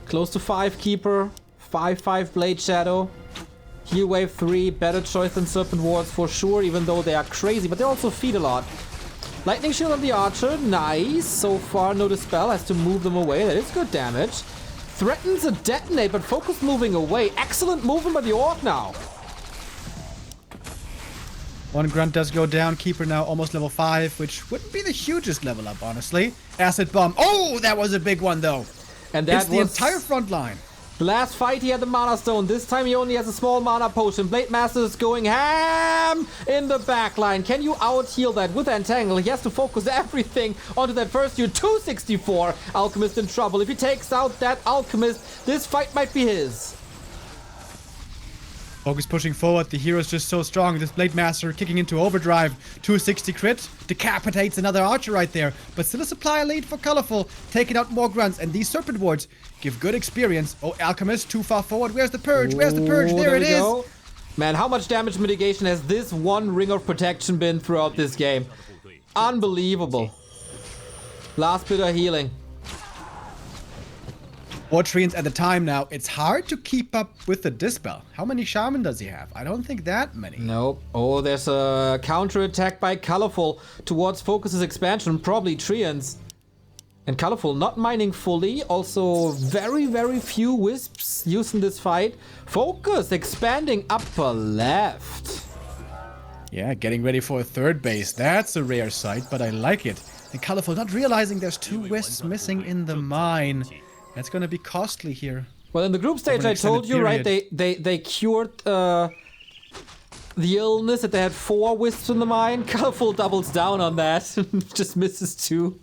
Close to 5 Keeper, 5/5 Blade Shadow. Heal Wave 3, better choice than Serpent Wards for sure, even though they are crazy, but they also feed a lot. Lightning Shield on the Archer, nice. So far, no Dispel, has to move them away. That is good damage. Threatens a detonate, but FoCuS moving away. Excellent movement by the Orc now. 1 Grunt does go down. Keeper now almost level 5, which wouldn't be the hugest level up, honestly. Acid Bomb. Oh, that was a big one, though. And that it's the entire front line. The last fight he had the Mana Stone. This time he only has a small Mana Potion. Blade Master is going ham in the back line. Can you out-heal that with Entangle? He has to focus everything onto that first unit. 264. Alchemist in trouble. If he takes out that Alchemist, this fight might be his. FoCuS pushing forward. The hero's just so strong. This Blade Master kicking into overdrive. 260 crit. Decapitates another archer right there. But still a supply lead for Colorful. Taking out more Grunts. And these Serpent Wards give good experience. Oh, Alchemist, too far forward. Where's the Purge? Where's the Purge? There it is. Go. Man, how much damage mitigation has this one Ring of Protection been throughout this game? Unbelievable. Last bit of healing. War Treants at the time now. It's hard to keep up with the Dispel. How many Shaman does he have? I don't think that many. Nope. Oh, there's a counter-attack by Colorful towards FoCuS's expansion. Probably Treants. And Colorful not mining fully. Also, very, very few Wisps used in this fight. FoCuS expanding upper left. Yeah, getting ready for a 3rd base. That's a rare sight, but I like it. And Colorful not realizing there's 2 Wisps missing in the mine. That's gonna be costly here. Well, in the group stage, I told you, right? They cured the illness that they had 4 wisps in the mine. Colorful doubles down on that, just misses 2.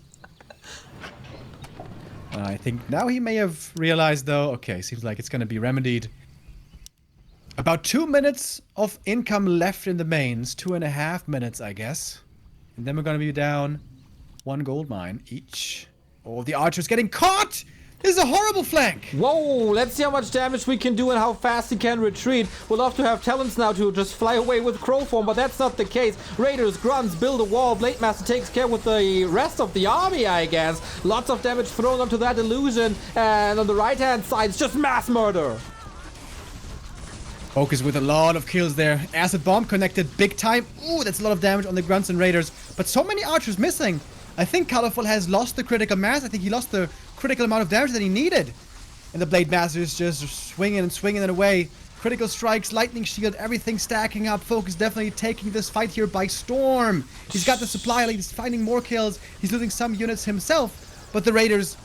I think now he may have realized, though. Okay, seems like it's gonna be remedied. About 2 minutes of income left in the mains. 2.5 minutes, I guess. And then we're gonna be down 1 gold mine each. Oh, the archer's getting caught! This is a horrible flank! Whoa, let's see how much damage we can do and how fast he can retreat. We'll love to have talents now to just fly away with crow form, but that's not the case. Raiders, grunts, build a wall. Blade Master takes care with the rest of the army, I guess. Lots of damage thrown onto that illusion, and on the right-hand side, it's just mass murder. FoCuS with a lot of kills there. Acid bomb connected big time. Ooh, that's a lot of damage on the grunts and raiders. But so many archers missing. I think Colorful has lost the critical mass. I think he lost the critical amount of damage that he needed. And the Blade Master is just swinging it away. Critical strikes, lightning shield, everything stacking up. FoCuS definitely taking this fight here by storm. He's got the supply lead. He's finding more kills. He's losing some units himself. But the raiders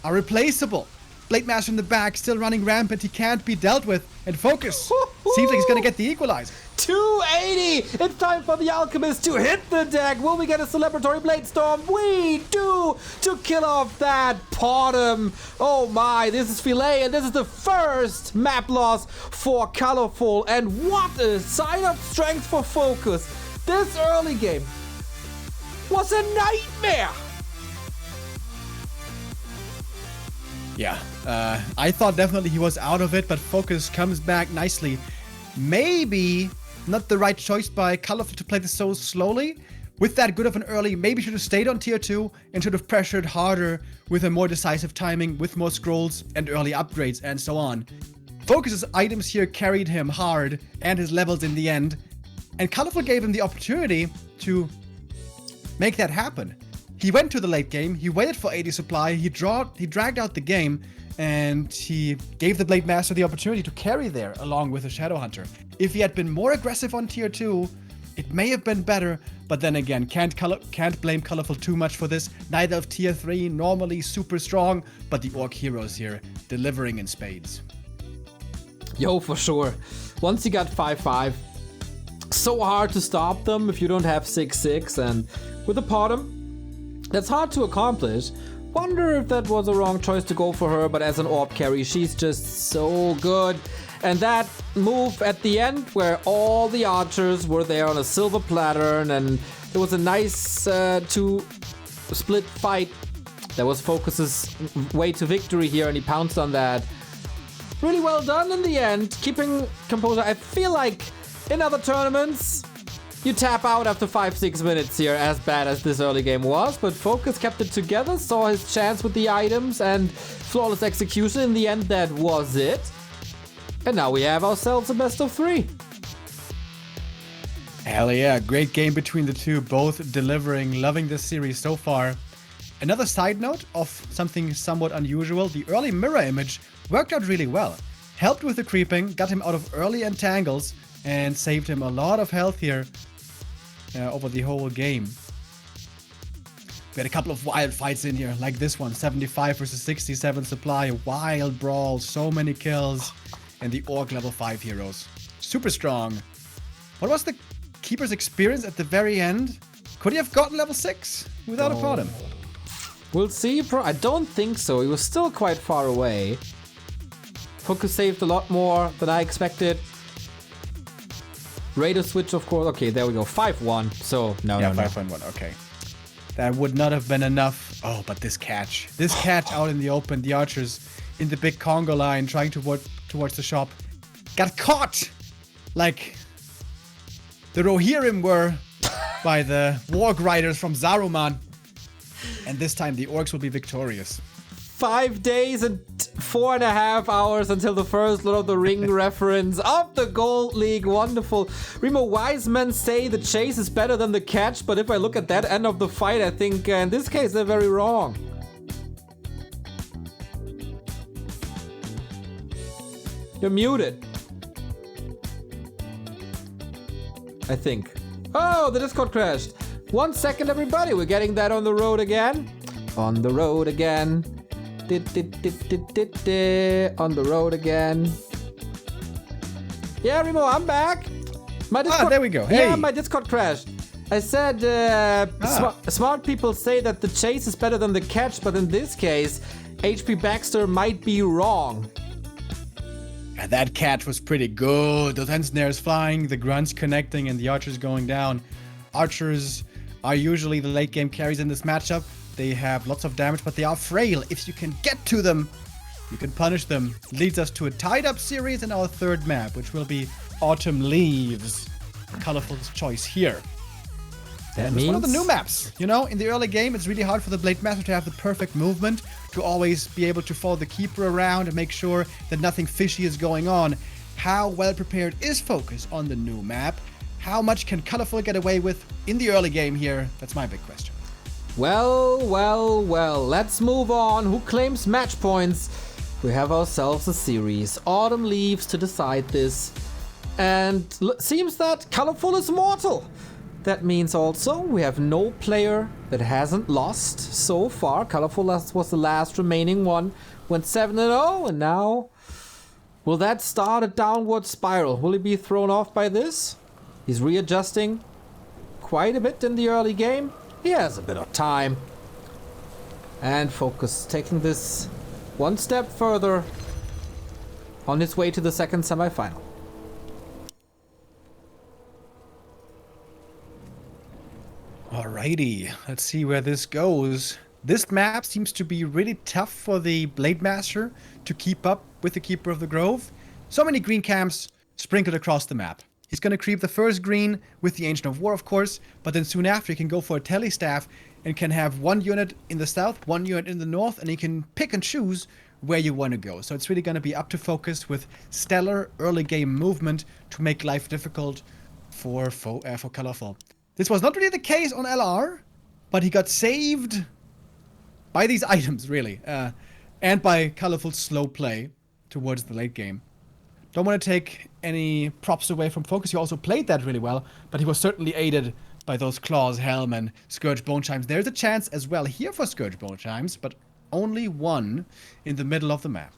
are replaceable. Blade Master in the back, still running rampant. He can't be dealt with. And FoCuS seems like he's gonna get the equalizer. 280! It's time for the Alchemist to hit the deck. Will we get a celebratory Blade Storm? We do! To kill off that bottom. Oh my, this is Filet, and this is the first map loss for Colorful. And what a sign of strength for FoCuS. This early game was a nightmare. Yeah, I thought definitely he was out of it, but FoCuS comes back nicely. Maybe not the right choice by Colorful to play this so slowly. With that good of an early, maybe should have stayed on tier 2 and should have pressured harder with a more decisive timing, with more scrolls and early upgrades and so on. FoCuS's items here carried him hard and his levels in the end, and Colorful gave him the opportunity to make that happen. He went to the late game, he waited for 80 supply, he dragged out the game, and he gave the Blade Master the opportunity to carry there along with the Shadow Hunter. If he had been more aggressive on tier 2, it may have been better, but then again, can't blame Colorful too much for this. Neither of tier 3, normally super strong, but the Orc heroes here delivering in spades. Yo, for sure. Once you got 5-5, so hard to stop them if you don't have 6-6, and with the bottom, that's hard to accomplish. Wonder if that was a wrong choice to go for her, but as an orb carry, she's just so good. And that move at the end, where all the archers were there on a silver platter, and it was a nice 2-split fight. That was FoCuS's way to victory here, and he pounced on that. Really well done in the end, keeping composure. I feel like in other tournaments, you tap out after 5-6 minutes here, as bad as this early game was, but FoCuS kept it together, saw his chance with the items, and flawless execution. In the end, that was it. And now we have ourselves a best of 3. Hell yeah, great game between the two, both delivering, loving this series so far. Another side note of something somewhat unusual, the early mirror image worked out really well. Helped with the creeping, got him out of early entangles, and saved him a lot of health here. Over the whole game. We had a couple of wild fights in here, like this one, 75 versus 67 supply, wild brawl, so many kills, and the Orc level 5 heroes. Super strong. What was the Keeper's experience at the very end? Could he have gotten level 6 without a bottom? We'll see. I don't think so. He was still quite far away. FoCuS saved a lot more than I expected. Raider switch, of course. Okay, there we go. 5-1. So, no. 5-1. Okay. That would not have been enough. Oh, but this catch. This catch out in the open. The archers in the big Congo line trying to work towards the shop. Got caught! Like the Rohirrim were by the Warg Riders from Saruman. And this time the Orcs will be victorious. 5 days and 4.5 hours until the first Lord of the Ring reference of the Gold League. Wonderful. Remo, wise men say the chase is better than the catch, but if I look at that end of the fight, I think in this case they're very wrong. You're muted. I think. Oh, the Discord crashed. 1 second, everybody. We're getting that on the road again. On the road again. On the road again. Yeah, Remo, I'm back. My Discord, there we go. Yeah, Hey. my Discord crashed. I said smart people say that the chase is better than the catch, but in this case, HP Baxter might be wrong. And that catch was pretty good. Those end snares flying, the grunts connecting, and the archers going down. Archers are usually the late game carries in this matchup. They have lots of damage, but they are frail. If you can get to them, you can punish them. Leads us to a tied up series in our third map, which will be Autumn Leaves. Colorful choice here. That It's means one of the new maps. You know, in the early game, it's really hard for the Blade Master to have the perfect movement, to always be able to follow the Keeper around and make sure that nothing fishy is going on. How well prepared is FoCuS on the new map? How much can Colorful get away with in the early game here? That's my big question. Well, let's move on. Who claims match points? We have ourselves a series. Autumn Leaves to decide this. And seems that Colorful is mortal. That means also we have no player that hasn't lost so far. Colorful was the last remaining one. Went 7-0 and now... Will that start a downward spiral? Will he be thrown off by this? He's readjusting quite a bit in the early game. He has a bit of time. And FoCuS taking this one step further on his way to the second semifinal. Alrighty, let's see where this goes. This map seems to be really tough for the Blade Master to keep up with the Keeper of the Grove. So many green camps sprinkled across the map. He's going to creep the first green with the Ancient of War, of course, but then soon after he can go for a Telestaff and can have one unit in the south, one unit in the north, and he can pick and choose where you want to go. So it's really going to be up to FoCuS with stellar early game movement to make life difficult for Colorful. This was not really the case on LR, but he got saved by these items, really, and by Colorful's slow play towards the late game. Don't want to take any props away from FoCuS. He also played that really well, but he was certainly aided by those Claws, Helm, and Scourge Bone Chimes. There's a chance as well here for Scourge Bone Chimes, but only one in the middle of the map.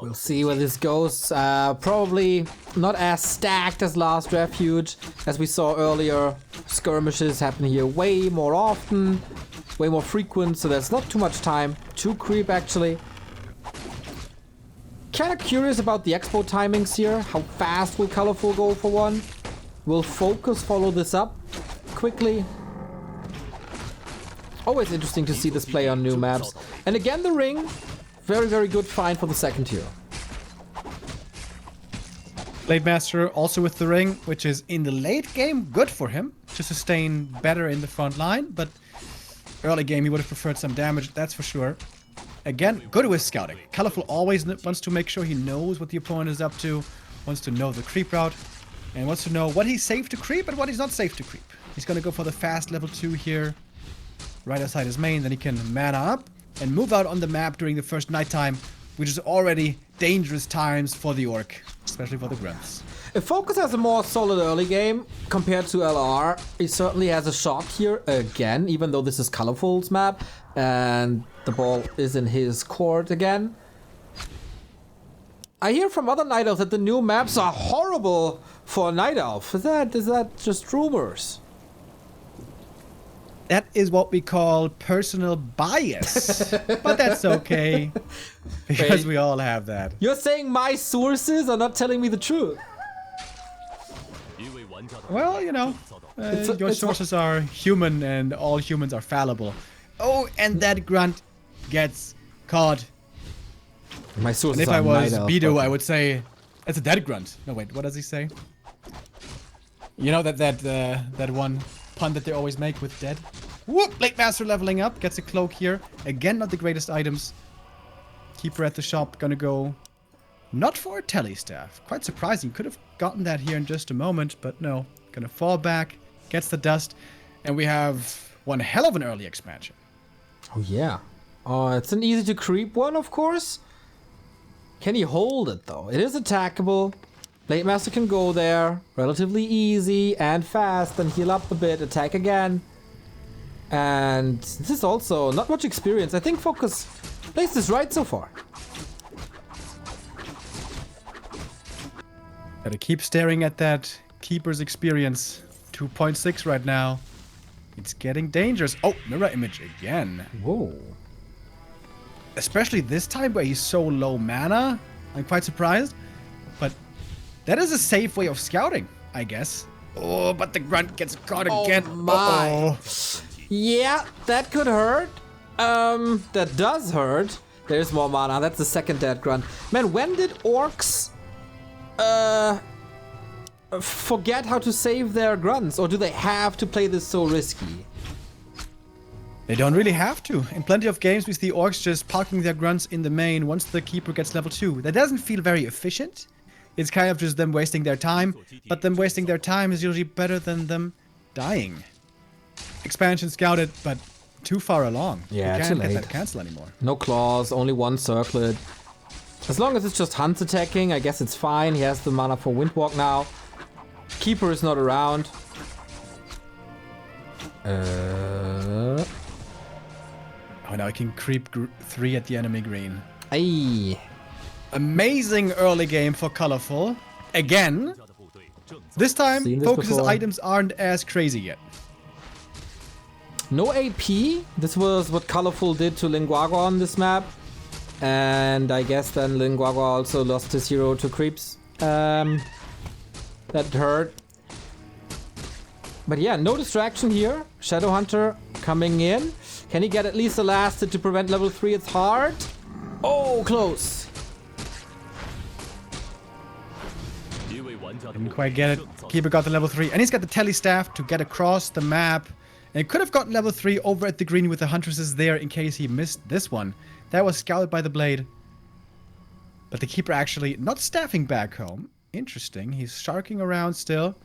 We'll see where this goes. Probably not as stacked as Last Refuge. As we saw earlier, skirmishes happen here way more often, way more frequent, so there's not too much time to creep actually. Kinda curious about the expo timings here. How fast will Colorful go for one? Will FoCuS follow this up quickly? Always interesting to see this play on new maps. And again, the ring. Very, very good find for the second hero. Blade Master also with the ring, which is in the late game good for him to sustain better in the front line, but early game he would have preferred some damage, that's for sure. Again, good with scouting. Colorful always wants to make sure he knows what the opponent is up to, wants to know the creep route, and wants to know what he's safe to creep and what he's not safe to creep. He's going to go for the fast level 2 here, right outside his main, then he can mana up and move out on the map during the first nighttime, which is already dangerous times for the Orc, especially for the Grunts. If FoCuS has a more solid early game compared to LR, he certainly has a shot here again, even though this is Colorful's map and the ball is in his court again. I hear from other Night Elves that the new maps are horrible for a Night Elf. Is that just rumors? That is what we call personal bias, but that's okay, because we all have that. You're saying my sources are not telling me the truth? Well, you know, your sources are human and all humans are fallible. Oh, and that grunt gets caught. My sources And if are I was Night Elf, Bido, okay. I would say, it's a dead grunt. No, wait, what does he say? You know that one pun that they always make with dead? Whoop! Blade Master leveling up, gets a cloak here. Again, not the greatest items. Keeper at the shop, gonna go not for a Telestaff. Quite surprising, could have gotten that here in just a moment, but no. Gonna fall back, gets the dust, and we have one hell of an early expansion. Oh yeah. It's an easy to creep one, of course. Can he hold it though? It is attackable. Blade Master can go there relatively easy and fast, and heal up a bit, attack again. And this is also not much experience. I think FoCuS plays this right so far. Gotta keep staring at that keeper's experience. 2.6 right now. It's getting dangerous. Oh, mirror image again. Whoa. Especially this time where he's so low mana. I'm quite surprised. But that is a safe way of scouting, I guess. Oh, but the grunt gets caught again. Oh my. Uh-oh. Yeah, that could hurt. That does hurt. There's more mana. That's the second dead grunt. Man, when did orcs forget how to save their grunts? Or do they have to play this so risky? They don't really have to. In plenty of games, we see orcs just parking their grunts in the main once the keeper gets level 2. That doesn't feel very efficient. It's kind of just them wasting their time. But them wasting their time is usually better than them dying. Expansion scouted, but too far along. Yeah, you too can't late. get that cancel anymore. No claws, only one circlet. As long as it's just Hunt's attacking, I guess it's fine. He has the mana for Windwalk now. Keeper is not around. Oh, now I can creep 3 at the enemy green. Aye. Amazing early game for Colorful. Again. This time, Seen this FoCuS's before. items aren't as crazy yet. No AP. This was what Colorful did to Linguagua on this map. And I guess then Linguagua also lost his hero to creeps. That hurt. But yeah, no distraction here. Shadowhunter coming in. Can he get at least a last hit to prevent level 3? It's hard. Oh, close. Didn't quite get it. Keeper got the level 3. And he's got the tele staff to get across the map. And he could have gotten level 3 over at the green with the Huntresses there in case he missed this one. That was scouted by the blade. But the keeper actually not staffing back home. Interesting. He's sharking around still.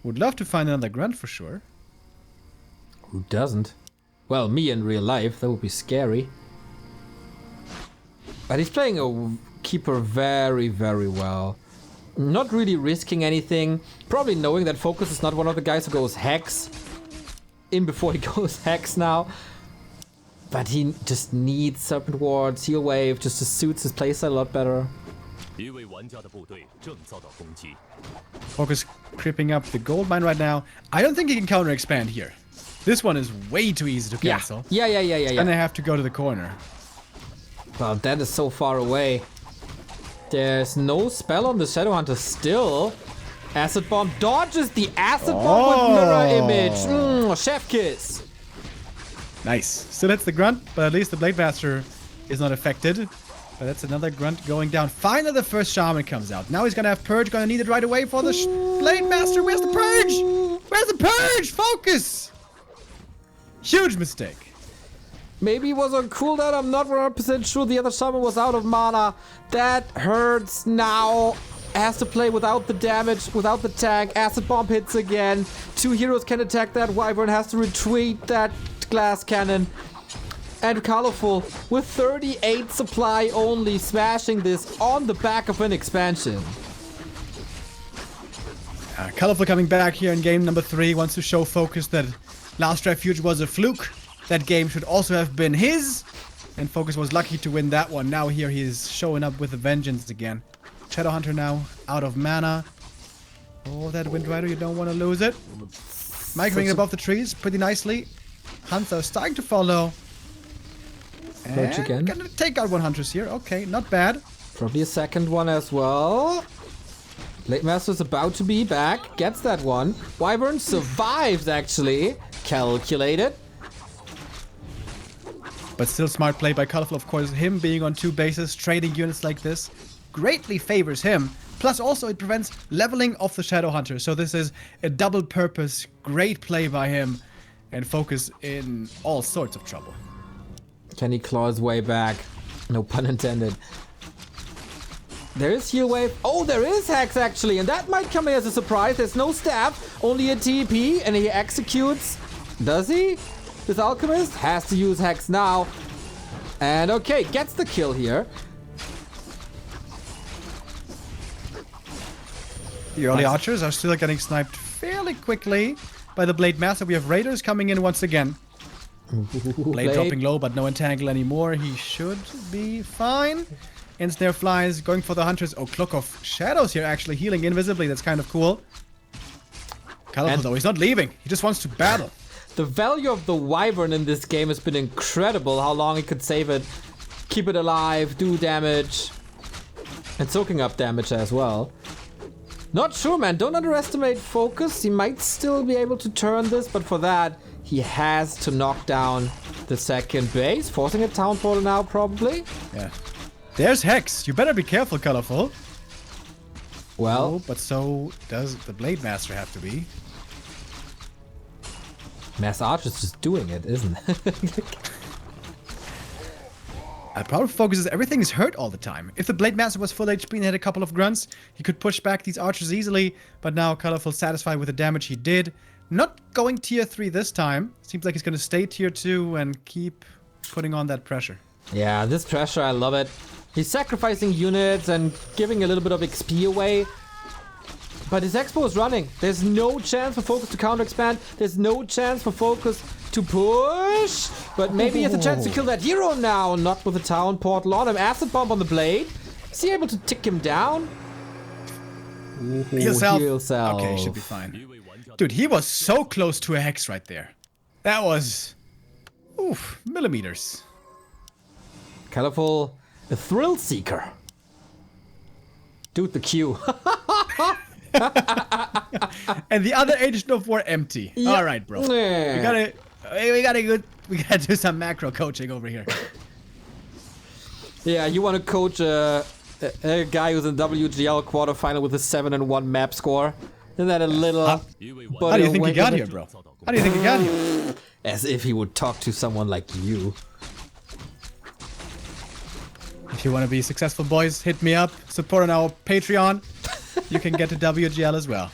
Would love to find another grunt for sure. Who doesn't? Well, me in real life. That would be scary. But he's playing a keeper very, very well. Not really risking anything. Probably knowing that FoCuS is not one of the guys who goes Hex in before he goes Hex now. But he just needs Serpent Ward, Seal Wave, just suits his playstyle a lot better. FoCuS creeping up the gold mine right now. I don't think he can counter expand here. This one is way too easy to cancel. Yeah. And I have to go to the corner. Well, that is so far away. There's no spell on the Shadowhunter still. Acid Bomb dodges the Acid Bomb with Mirror Image. Chef kiss. Nice. Still hits the grunt, but at least the Blade Master is not affected. But that's another grunt going down. Finally, the first Shaman comes out. Now he's gonna have Purge. Gonna need it right away for the Blade Master. Where's the Purge? Where's the Purge? FoCuS! Huge mistake. Maybe it was on cooldown. I'm not 100% sure. The other Shaman was out of mana. That hurts now. Has to play without the damage, without the tank. Acid Bomb hits again. 2 heroes can attack that. Wyvern has to retreat that glass cannon. And Colorful with 38 supply only, smashing this on the back of an expansion. Colorful coming back here in game number 3. Wants to show FoCuS that Last Refuge was a fluke. That game should also have been his. And FoCuS was lucky to win that one. Now here he is showing up with a vengeance again. Shadowhunter now out of mana. Oh, that Wind Rider, you don't want to lose it. Migrating above the trees pretty nicely. Hunter starting to follow. Approach again. Gonna take out one Huntress here. Okay, not bad. Probably a second one as well. Blade Master's about to be back. Gets that one. Wyvern survives, actually. Calculated. But still smart play by Colorful, of course. Him being on 2 bases, trading units like this, greatly favors him. Plus also it prevents leveling of the Shadowhunter. So this is a double purpose, great play by him. And FoCuS in all sorts of trouble. Can he claw his way back? No pun intended. There is Heal Wave. Oh, there is Hex actually, and that might come as a surprise. There's no staff, only a TP, and he executes. Does he? This Alchemist has to use Hex now. And okay, gets the kill here. The early archers are still getting sniped fairly quickly by the Blade Master. We have Raiders coming in once again. Blade dropping low, but no entangle anymore. He should be fine. Ensnare flies, going for the hunters. Oh, Cloak of Shadows here, actually healing invisibly. That's kind of cool. Colorful, though, he's not leaving. He just wants to battle. The value of the Wyvern in this game has been incredible. How long he could save it, keep it alive, do damage, and soaking up damage as well. Not sure, man. Don't underestimate FoCuS. He might still be able to turn this, but for that, he has to knock down the second base, forcing a town portal now, probably. Yeah. There's Hex. You better be careful, Colorful. Well, oh, but so does the Blade Master have to be. Mass Archer's just doing it, isn't it? The problem with FoCuS is everything is hurt all the time. If the Blade Master was full HP and had a couple of grunts, he could push back these archers easily, but now Colorful satisfied with the damage he did. Not going tier 3 this time. Seems like he's going to stay tier 2 and keep putting on that pressure. Yeah, this pressure, I love it. He's sacrificing units and giving a little bit of XP away. But his Expo is running. There's no chance for FoCuS to counter-expand. There's no chance for FoCuS to push. But maybe he has a chance to kill that hero now. Not with a town portal on him. Acid bomb on the blade. Is he able to tick him down? Ooh, heal self. Okay, should be fine. Dude, he was so close to a Hex right there. That was... oof, millimeters. Colorful. A thrill seeker. Dude, the Q. And the other Agent of War empty. Yep. All right, bro. Yeah. We gotta do some macro coaching over here. Yeah, you want to coach a guy who's in WGL quarterfinal with a 7-1 map score? Isn't that a little? How do you think he got here, bro? How do you think he got here? As if he would talk to someone like you. If you want to be successful, boys, hit me up. Support on our Patreon. You can get to WGL as well.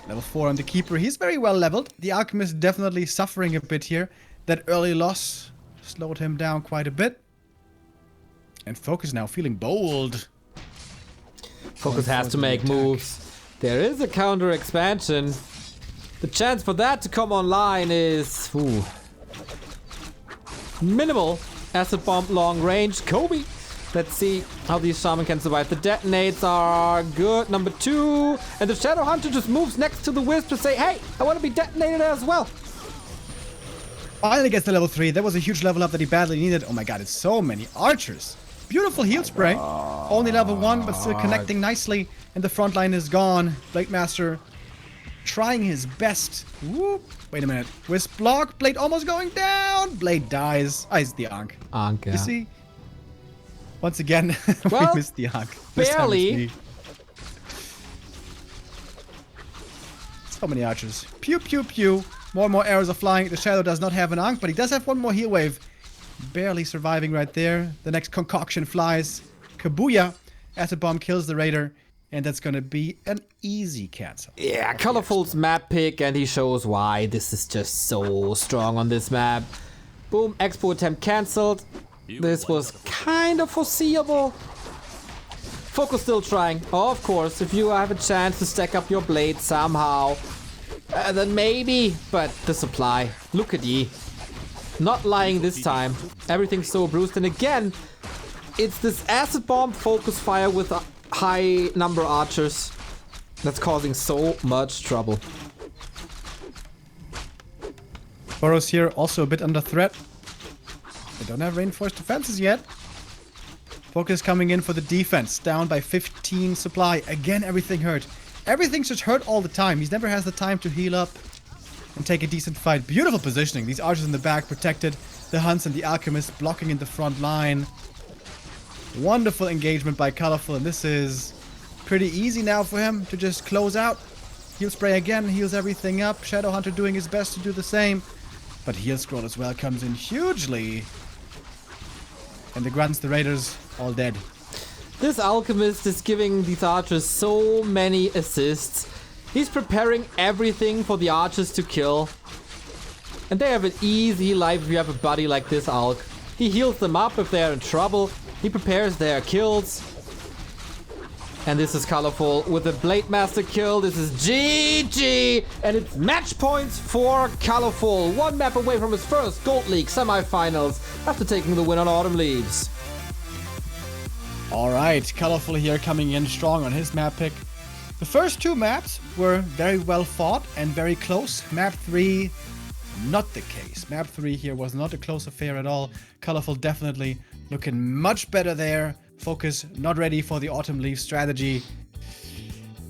Level 4 on the Keeper. He's very well leveled. The Alchemist definitely suffering a bit here. That early loss slowed him down quite a bit. And FoCuS now feeling bold. FoCuS has to make moves. There is a counter expansion. The chance for that to come online is minimal. Acid bomb long range. Kobe. Let's see how these shaman can survive. The detonates are good. Number 2. And the Shadow Hunter just moves next to the Wisp to say, hey, I want to be detonated as well. Finally gets to level 3. That was a huge level up that he badly needed. Oh my god, it's so many archers. Beautiful heal spray. Only level 1, but still connecting nicely. And the front line is gone. Blade Master trying his best. Whoop. Wait a minute. Wisp block. Blade almost going down. Blade dies. It's the Ankh. Ankh, yeah. You see? Once again, well, we missed the Ankh. Barely. So many archers. Pew, pew, pew. More and more arrows are flying. The Shadow does not have an Ankh, but he does have one more heal wave. Barely surviving right there. The next concoction flies. Kabuya. Acid Bomb kills the Raider. And that's gonna be an easy cancel. Yeah, Colorful's map pick, and he shows why this is just so strong on this map. Boom, Expo attempt cancelled. This was kind of foreseeable. FoCuS still trying. Oh, of course, if you have a chance to stack up your blade somehow, then maybe. But the supply, look at ye. Not lying this time. Everything's so bruised. And again, it's this acid bomb FoCuS fire with a high number archers that's causing so much trouble. Boros here also a bit under threat. They don't have reinforced defenses yet. FoCuS coming in for the defense. Down by 15 supply. Again, everything hurt. Everything's just hurt all the time. He never has the time to heal up and take a decent fight. Beautiful positioning. These archers in the back protected. The Hunts and the Alchemist blocking in the front line. Wonderful engagement by Colorful. And this is pretty easy now for him to just close out. Heal spray again. Heals everything up. Shadow Hunter doing his best to do the same. But Heal Scroll as well comes in hugely. And the Grunts, the Raiders, all dead. This Alchemist is giving these archers so many assists. He's preparing everything for the archers to kill. And they have an easy life if you have a buddy like this Alch. He heals them up if they're in trouble. He prepares their kills. And this is Colorful with the Blade Master kill. This is GG, and it's match points for Colorful. One map away from his first Gold League semifinals after taking the win on Autumn Leaves. All right, Colorful here coming in strong on his map pick. The first two maps were very well fought and very close. Map 3, not the case. Map 3 here was not a close affair at all. Colorful definitely looking much better there. FoCuS not ready for the Autumn Leaf strategy.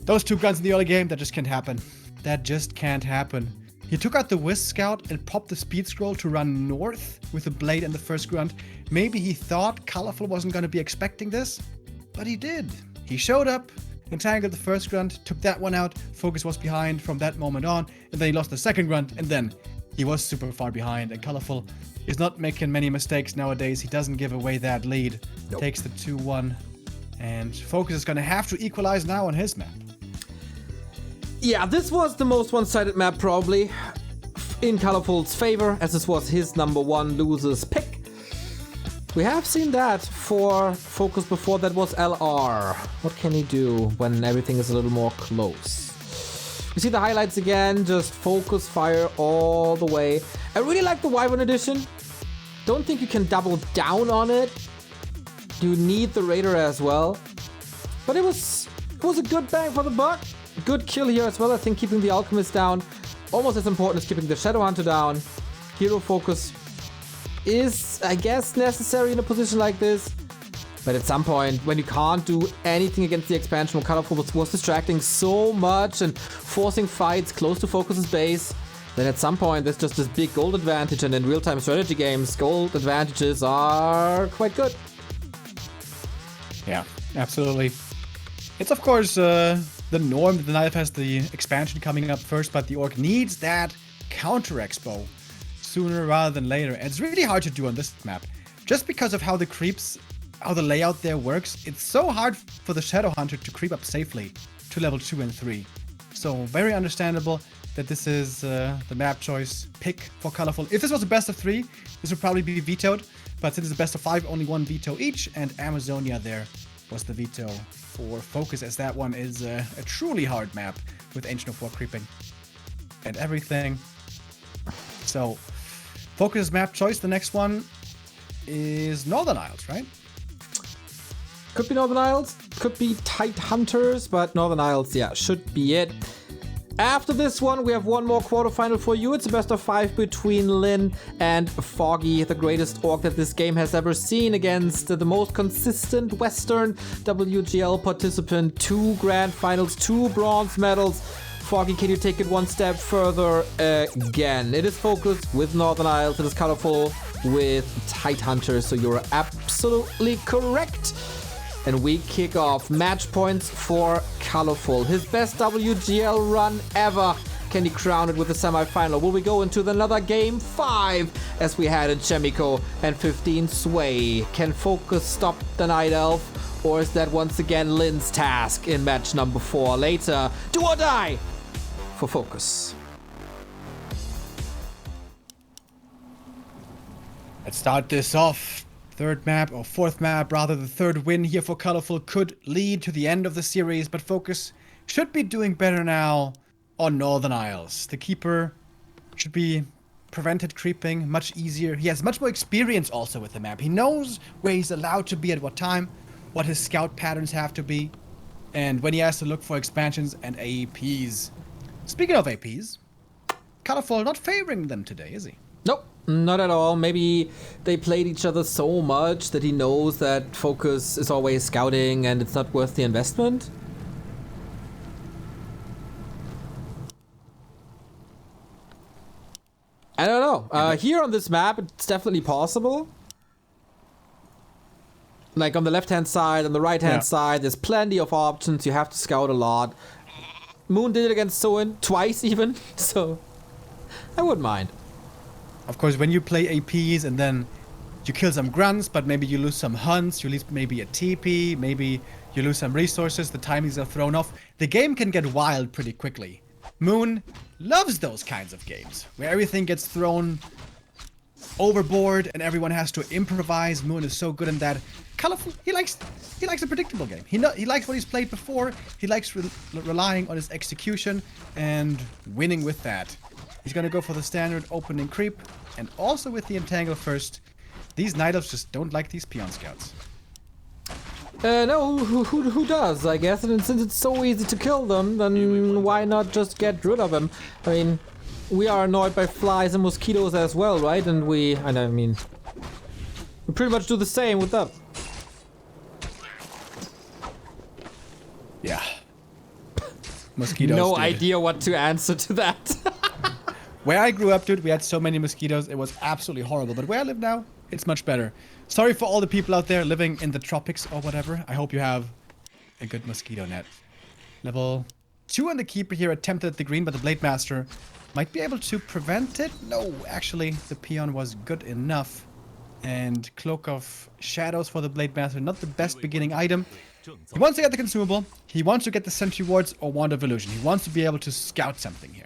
Those two guns in the early game, that just can't happen. That just can't happen. He took out the Wisp Scout and popped the Speed Scroll to run north with the Blade and the first grunt. Maybe he thought Colorful wasn't going to be expecting this, but he did. He showed up, entangled the first grunt, took that one out. FoCuS was behind from that moment on, and then he lost the second grunt, and then he was super far behind. And Colorful is not making many mistakes nowadays. He doesn't give away that lead. Nope. Takes the 2-1. And FoCuS is going to have to equalize now on his map. Yeah, this was the most one-sided map probably in Colorful's favor, as this was his number one loser's pick. We have seen that for FoCuS before. That was LR. What can he do when everything is a little more close? You see the highlights again, just FoCuS fire all the way. I really like the Wyvern edition. Don't think you can double down on it. You need the Raider as well. But it was a good bang for the buck. Good kill here as well. I think keeping the Alchemist down, almost as important as keeping the Shadowhunter down. Hero focus is, I guess, necessary in a position like this. But at some point, when you can't do anything against the expansion, when Colorful was distracting so much and forcing fights close to FoCuS's base, then at some point there's just this big gold advantage, and in real-time strategy games, gold advantages are quite good. Yeah, absolutely. It's of course the norm that the Knife has the expansion coming up first, but the Orc needs that counter expo sooner rather than later. And it's really hard to do on this map. Just because of how the creeps, how the layout there works, it's so hard for the Shadowhunter to creep up safely to level 2 and 3. So very understandable that this is the map choice pick for Colorful. If this was a best of 3, this would probably be vetoed. But since it's a best of 5, only one veto each, and Amazonia there was the veto for FoCuS, as that one is a truly hard map with Ancient of War creeping and everything. So, FoCuS map choice. The next one is Northern Isles, right? Could be Northern Isles, could be Tight Hunters, but Northern Isles, yeah, should be it. After this one, we have one more quarterfinal for you. It's a best of 5 between Lin and Foggy, the greatest orc that this game has ever seen, against the most consistent Western WGL participant. 2 grand finals, 2 bronze medals. Foggy, can you take it one step further again? It is FoCuS with Northern Isles. It is Colorful with Tight Hunters, so you're absolutely correct. And we kick off match points for Colorful. His best WGL run ever. Can he crown it with the semifinal? Will we go into another game 5 as we had in Chemico and 15 Sway? Can FoCuS stop the Night Elf? Or is that once again Lin's task in match number 4? Later, do or die for FoCuS. Let's start this off. Third map, or fourth map, rather. The third win here for Colorful could lead to the end of the series, but FoCuS should be doing better now on Northern Isles. The Keeper should be prevented creeping much easier. He has much more experience also with the map. He knows where he's allowed to be at what time, what his scout patterns have to be, and when he has to look for expansions and APs. Speaking of APs, Colorful not favoring them today, is he? Nope. Not at all. Maybe they played each other so much that he knows that FoCuS is always scouting and it's not worth the investment. I don't know. Here on this map, it's definitely possible. Like on the left-hand side, on the right-hand side, there's plenty of options. You have to scout a lot. Moon did it against Soin twice even, so I wouldn't mind. Of course, when you play APs and then you kill some grunts, but maybe you lose some hunts, you lose maybe a TP, maybe you lose some resources, the timings are thrown off, the game can get wild pretty quickly. Moon loves those kinds of games, where everything gets thrown overboard and everyone has to improvise. Moon is so good in that. Colorful, he likes a predictable game. He likes what he's played before. He likes relying on his execution and winning with that. He's gonna go for the standard opening creep and also with the entangle first. These night elves just don't like these peon scouts. No, who does, I guess, and since it's so easy to kill them, then why not just get rid of them? I mean, we are annoyed by flies and mosquitoes as well, right? And we pretty much do the same with them. Yeah. Mosquitoes. No dude. idea what to answer to that. Where I grew up, dude, we had so many mosquitoes. It was absolutely horrible. But where I live now, it's much better. Sorry for all the people out there living in the tropics or whatever. I hope you have a good mosquito net. Level 2 on the Keeper here attempted at the green, but the Blade Master might be able to prevent it. No, actually, the peon was good enough. And Cloak of Shadows for the Blade Master, not the best beginning item. He wants to get the consumable. He wants to get the Sentry Wards or Wand of Illusion. He wants to be able to scout something here.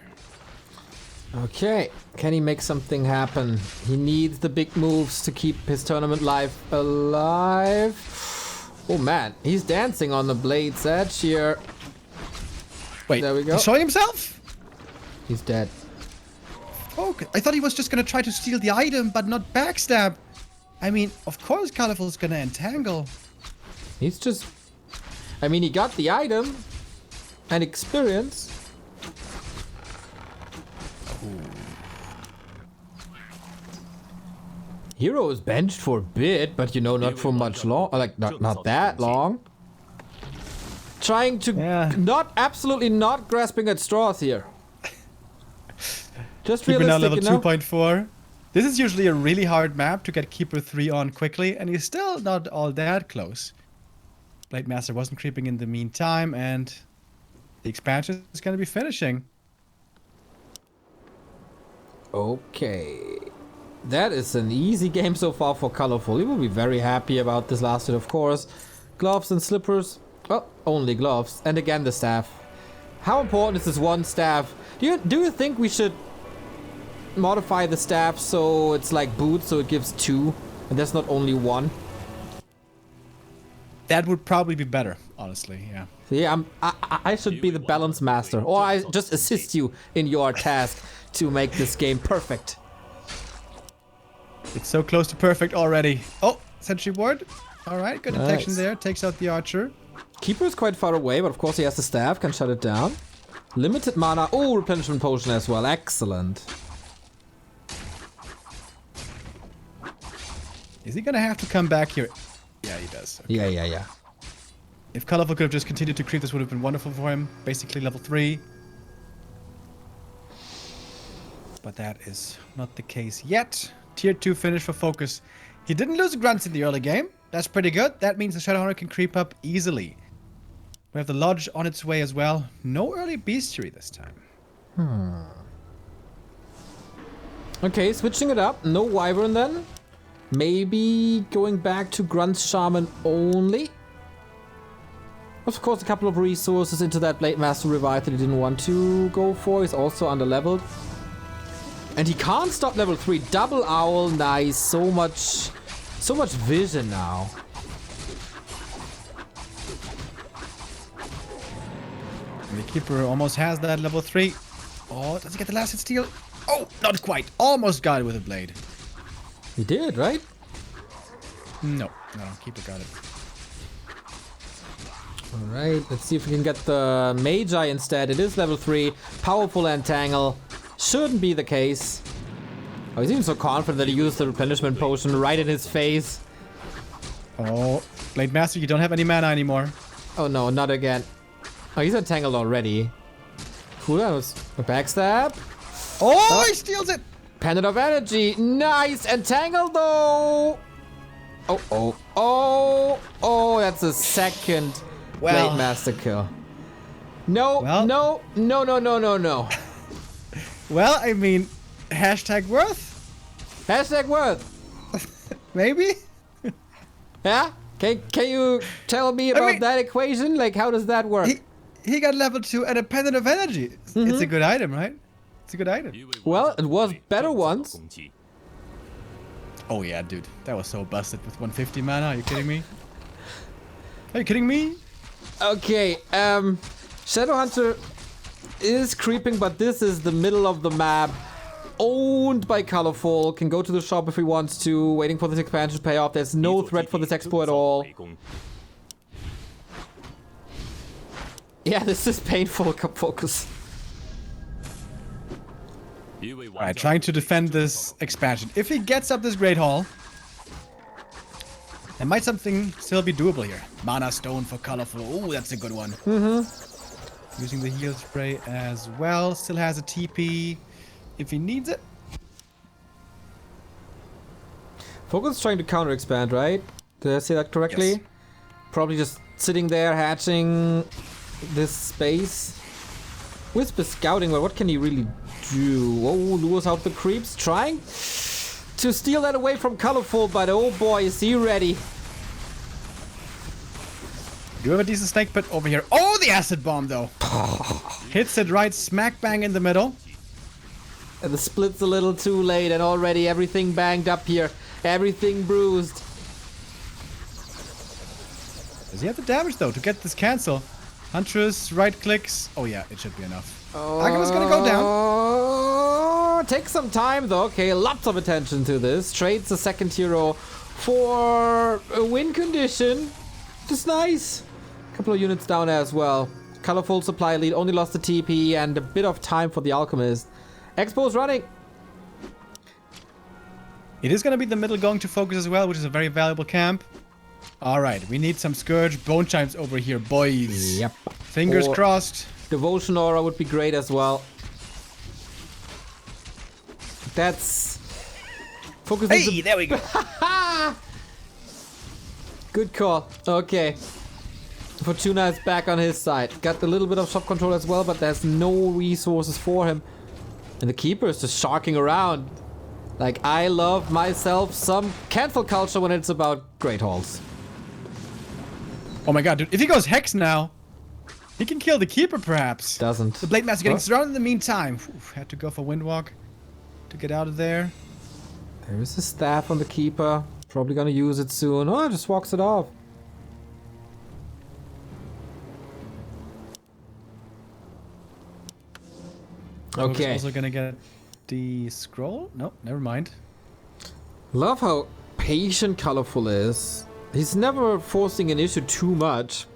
Okay, can he make something happen? He needs the big moves to keep his tournament life alive. Oh man, he's dancing on the blade's edge here. Wait, there we go. He's showing himself? He's dead. Okay, I thought he was just gonna try to steal the item, but not backstab. I mean, of course Colorful is gonna entangle. He's just... I mean, he got the item and experience. Hero is benched for a bit, but you know, not for much long. Like, not that long. Trying to absolutely not grasping at straws here. Just Keeper now level realistic, 2.4. This is usually a really hard map to get Keeper 3 on quickly, and he's still not all that close. Blade Master wasn't creeping in the meantime, and the expansion is going to be finishing. Okay. That is an easy game so far for Colorful. He will be very happy about this last hit, of course. Gloves and slippers. Well, only gloves. And again, the staff. How important is this one staff? Do you think we should modify the staff so it's like boots, so it gives 2, and there's not only 1? That would probably be better, honestly, yeah. Yeah, I should be the balance master, or I just assist you in your task to make this game perfect. It's so close to perfect already. Oh, Sentry Ward. Alright, good detection there. Takes out the archer. Keeper is quite far away, but of course he has the staff, can shut it down. Limited mana. Oh, replenishment potion as well. Excellent. Is he gonna have to come back here? Yeah, he does. Okay. Yeah. If Colorful could have just continued to creep, this would have been wonderful for him. Basically level 3. But that is not the case yet. Tier 2 finish for FoCuS. He didn't lose grunts in the early game. That's pretty good. That means the Shadowhunter can creep up easily. We have the Lodge on its way as well. No early Bestiary this time. Okay, switching it up. No Wyvern then. Maybe going back to Grunt Shaman only. Of course, a couple of resources into that Blade Master Revive that he didn't want to go for. He's also under-leveled. And he can't stop level 3. Double Owl, nice. So much vision now. And the Keeper almost has that level 3. Oh, does he get the last hit steal? Oh, not quite. Almost got it with a blade. He did, right? No, Keeper got it. Alright, let's see if we can get the Magi instead. It is level 3. Powerful Entangle. Shouldn't be the case. Oh, he's even so confident that he used the replenishment potion right in his face. Oh, Blade Master, you don't have any mana anymore. Oh no, not again. Oh, he's entangled already. Who knows? A backstab? Oh, he steals it! Pendant of Energy. Nice! Entangled though! Oh, that's a second Blade Master kill. No. Well, I mean, hashtag worth? Hashtag worth. Maybe? Yeah? Can you tell me about that equation? Like, how does that work? He got level 2 at a Pendant of Energy. It's a good item, right? It's a good item. Well, it was better once. Oh yeah, dude. That was so busted with 150 mana. Are you kidding me? Are you kidding me? Okay, Shadowhunter is creeping, but this is the middle of the map. Owned by Colorful. Can go to the shop if he wants to. Waiting for this expansion to pay off. There's no threat for this expo at all. Yeah, this is painful, FoCuS. Alright, trying to defend this expansion. If he gets up this Great Hall, there might something still be doable here. Mana Stone for Colorful. Oh, that's a good one. Using the heal spray as well. Still has a TP if he needs it. FoCuS is trying to counter expand, right? Did I say that correctly? Yes. Probably just sitting there hatching this space. Wisp is scouting, but what can he really do? Oh, lures out the creeps. Trying to steal that away from Colorful, but oh boy, is he ready. Do have a decent snake pit over here. Oh, the acid bomb though. Hits it right smack bang in the middle. And the split's a little too late, and already everything banged up here. Everything bruised. Does he have the damage though to get this cancel? Huntress, right clicks. Oh yeah, it should be enough. Agama's gonna go down. Take some time though. Okay, lots of attention to this. Trades the second hero for a win condition. Just nice. Couple of units down as well. Colorful supply lead, only lost the TP and a bit of time for the Alchemist. Expo's running. It is going to be the middle going to FoCuS as well, which is a very valuable camp. Alright, we need some Scourge Bone Chimes over here, boys. Yep. Fingers Or crossed. Devotion Aura would be great as well. That's... FoCuS. Hey, there we go. Good call. Okay. Fortuna is back on his side. Got a little bit of shop control as well, but there's no resources for him. And the Keeper is just sharking around. Like, I love myself some cancel culture when it's about Great Halls. Oh my god, dude. If he goes Hex now, he can kill the Keeper perhaps. Doesn't. The Blade Master getting surrounded in the meantime. Had to go for Windwalk to get out of there. There is a staff on the Keeper. Probably gonna use it soon. Oh, just walks it off. Okay. Also gonna get the scroll? No, never mind. Love how patient Colorful is. He's never forcing an issue too much.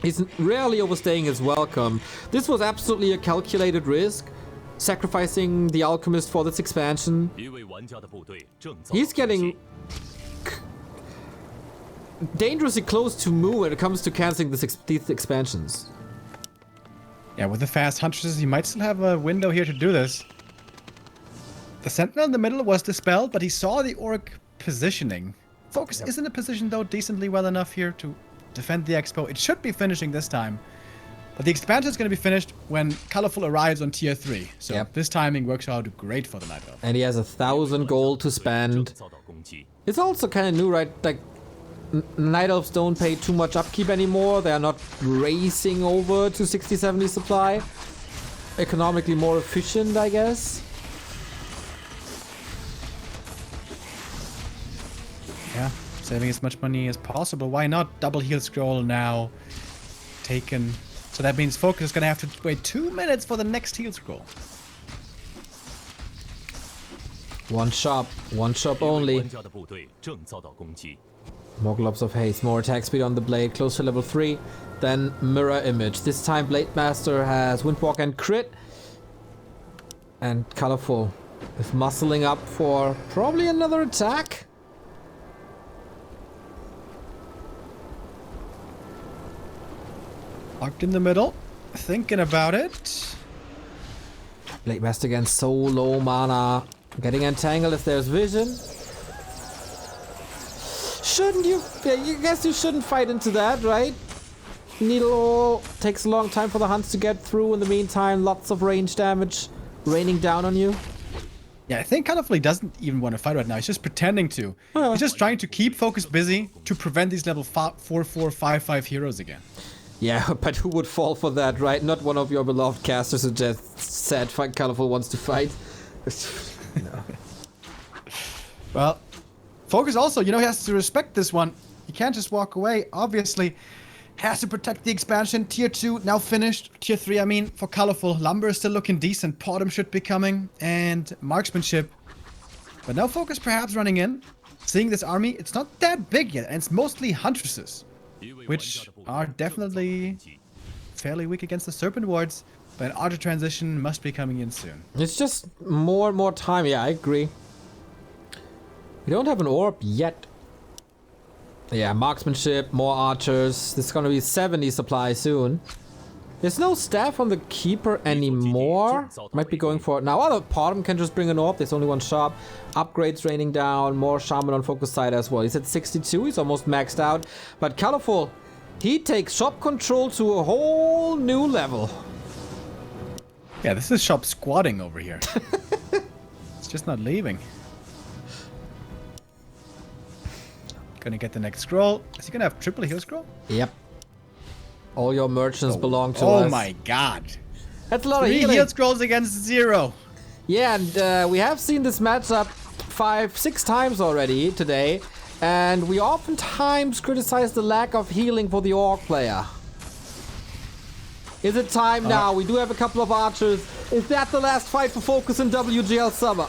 He's rarely overstaying his welcome. This was absolutely a calculated risk. Sacrificing the Alchemist for this expansion. He's getting dangerously close to Moo when it comes to canceling these expansions. Yeah, with the fast Huntresses, he might still have a window here to do this. The Sentinel in the middle was dispelled, but he saw the Orc positioning. FoCuS is in a position, though, decently well enough here to defend the Expo. It should be finishing this time. But the expansion is going to be finished when Colorful arrives on tier 3. So this timing works out great for the Night Elf. And he has 1,000 gold to spend. It's also kind of new, right? Like, Night Elves don't pay too much upkeep anymore. They are not racing over to 60-70 supply. Economically more efficient, I guess. Yeah, saving as much money as possible. Why not? Double heal scroll now taken. So that means FoCuS is going to have to wait 2 minutes for the next heal scroll. One shop only. More globs of haste, more attack speed on the blade, close to level 3. Then mirror image. This time Blade Master has Windwalk and crit. And Colorful is muscling up for probably another attack. Locked in the middle, thinking about it. Blade Master again, so low mana. Getting entangled if there's vision. Shouldn't you? Yeah, you guess you shouldn't fight into that, right? Needle takes a long time for the hunts to get through. In the meantime, lots of range damage raining down on you. Yeah, I think Colorful doesn't even want to fight right now. He's just pretending to. He's just trying to keep FoCuS busy to prevent these level 4-4, 5-5 heroes again. Yeah, but who would fall for that, right? Not one of your beloved casters who just said Colorful wants to fight. No. Well, FoCuS also, you know, he has to respect this one. He can't just walk away, obviously. Has to protect the expansion. Tier 2 now finished. Tier 3, I mean, for Colorful. Lumber is still looking decent. Bottom should be coming. And marksmanship. But now FoCuS perhaps running in. Seeing this army, it's not that big yet. And it's mostly huntresses. Which are definitely fairly weak against the Serpent Wards. But an Archer transition must be coming in soon. It's just more and more time. Yeah, I agree. We don't have an orb yet. Yeah, marksmanship, more archers. There's gonna be 70 supply soon. There's no staff on the keeper anymore. Might be going for it now. Oh, the bottom can just bring an orb. There's only one shop. Upgrades raining down. More shaman on FoCuS side as well. He's at 62. He's almost maxed out. But Colorful, he takes shop control to a whole new level. Yeah, this is shop squatting over here. It's just not leaving. Gonna get the next scroll. Is he gonna have triple heal scroll? Yep. All your merchants belong to us. Oh my god. That's a lot of 3 healing. heal scrolls against 0. Yeah, and we have seen this matchup 5-6 times already today. And we oftentimes criticize the lack of healing for the Orc player. Is it time now? We do have a couple of archers. Is that the last fight for FoCuS in WGL Summer?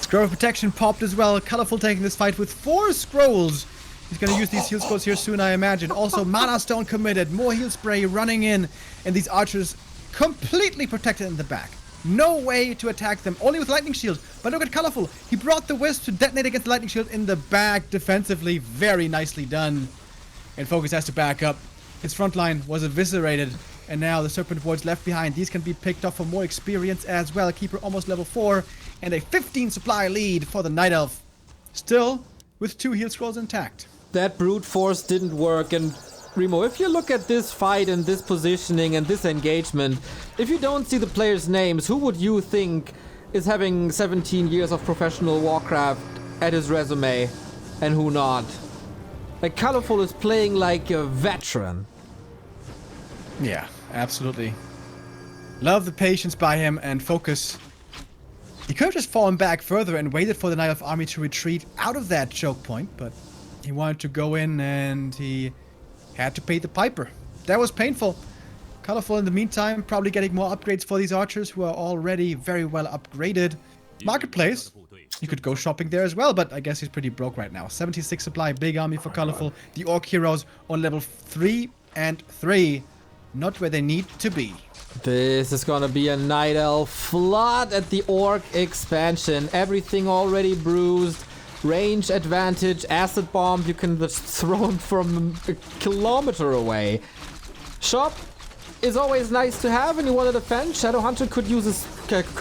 Scroll of protection popped as well. Colorful taking this fight with 4 scrolls. He's gonna use these heal scrolls here soon, I imagine. Also, Mana Stone committed. More heal spray running in. And these archers completely protected in the back. No way to attack them. Only with Lightning Shield. But look at Colorful. He brought the Wisp to detonate against the Lightning Shield in the back defensively. Very nicely done. And FoCuS has to back up. His front line was eviscerated. And now the Serpent Wards left behind. These can be picked up for more experience as well. Keeper almost level 4. And a 15 supply lead for the Night Elf. Still with 2 heal scrolls intact. That brute force didn't work. And Remo, if you look at this fight and this positioning and this engagement, if you don't see the players' names, who would you think is having 17 years of professional Warcraft at his resume and who not? Like, Colorful is playing like a veteran. Yeah, absolutely. Love the patience by him and FoCuS. He could have just fallen back further and waited for the Night Elf army to retreat out of that choke point, but he wanted to go in and he had to pay the piper. That was painful. Colorful in the meantime, probably getting more upgrades for these archers who are already very well upgraded. Marketplace, you could go shopping there as well, but I guess he's pretty broke right now. 76 supply, big army for Colorful. The Orc heroes on level 3 and 3. Not where they need to be. This is gonna be a Night Elf flood at the Orc expansion. Everything already bruised. Range advantage, acid bomb, you can just throw them from a kilometer away. Shop is always nice to have when you want to defend. Shadowhunter could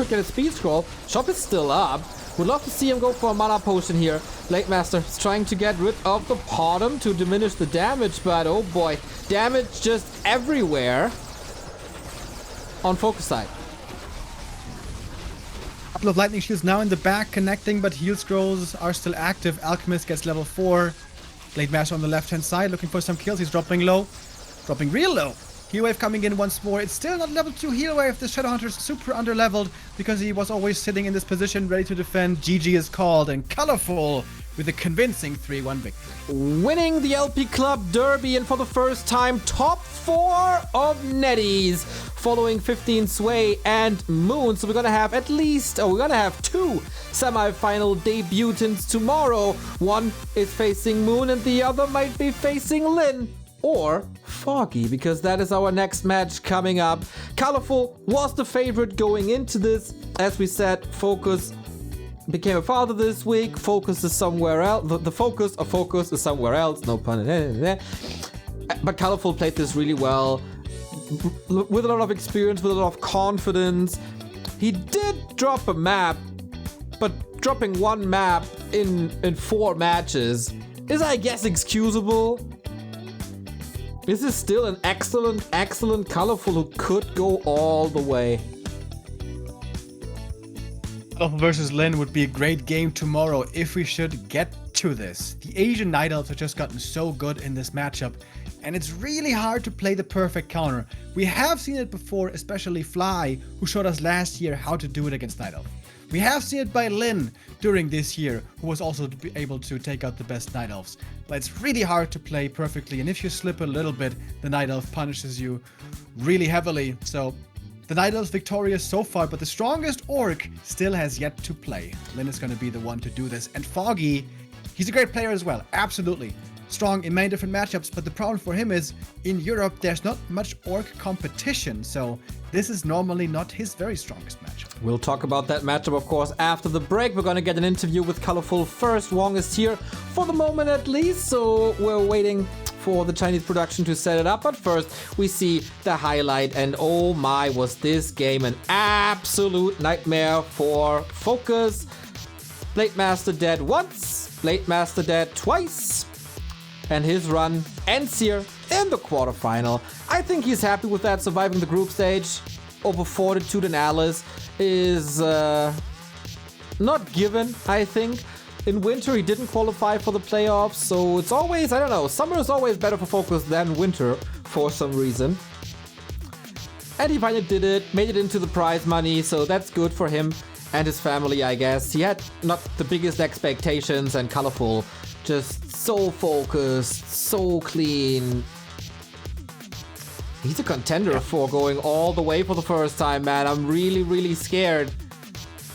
get a speed scroll. Shop is still up. Would love to see him go for a mana potion here. Blade Master is trying to get rid of the bottom to diminish the damage, but oh boy, damage just everywhere on FoCuS side. Couple of lightning shields now in the back connecting, but heal scrolls are still active. Alchemist gets level 4. Blade Master on the left hand side looking for some kills. He's dropping low. Dropping real low. Heal Wave coming in once more. It's still not level 2 Heal Wave. The Shadowhunter is super under-leveled because he was always sitting in this position ready to defend. GG is called and Colorful with a convincing 3-1 victory. Winning the LP Club Derby and for the first time top 4 of Netties following 15 Sway and Moon. So we're gonna have we're gonna have 2 semi-final debutants tomorrow. One is facing Moon and the other might be facing Lin. Or Foggy, because that is our next match coming up. Colorful was the favorite going into this. As we said, FoCuS became a father this week. FoCuS is somewhere else. The focus of FoCuS is somewhere else. No pun intended. But Colorful played this really well. With a lot of experience, with a lot of confidence. He did drop a map, but dropping one map in 4 matches is, I guess, excusable. This is still an excellent Colorful who could go all the way. Colorful versus Lin would be a great game tomorrow if we should get to this. The Asian Night Elves have just gotten so good in this matchup, and it's really hard to play the perfect counter. We have seen it before, especially Fly, who showed us last year how to do it against Night Elf. We have seen it by Lin during this year, who was also able to take out the best Night Elves. But it's really hard to play perfectly, and if you slip a little bit, the Night Elf punishes you really heavily. So the Night Elf's victorious so far, but the strongest Orc still has yet to play. Lin is going to be the one to do this. And Foggy, he's a great player as well, absolutely. Strong in many different matchups, but the problem for him is, in Europe, there's not much Orc competition, so this is normally not his very strongest matchup. We'll talk about that matchup, of course, after the break. We're gonna get an interview with Colorful first. Wong is here for the moment at least, so we're waiting for the Chinese production to set it up. But first, we see the highlight, and oh my, was this game an absolute nightmare for FoCuS. Blade Master dead once, Blade Master dead twice, and his run ends here in the quarterfinal. I think he's happy with that. Surviving the group stage over Fortitude and Alice is not given, I think. In winter, he didn't qualify for the playoffs, so it's always, I don't know, summer is always better for FoCuS than winter for some reason. And he finally did it, made it into the prize money, so that's good for him and his family, I guess. He had not the biggest expectations, and Colorful just so focused, so clean. He's a contender for going all the way for the first time, man. I'm really, really scared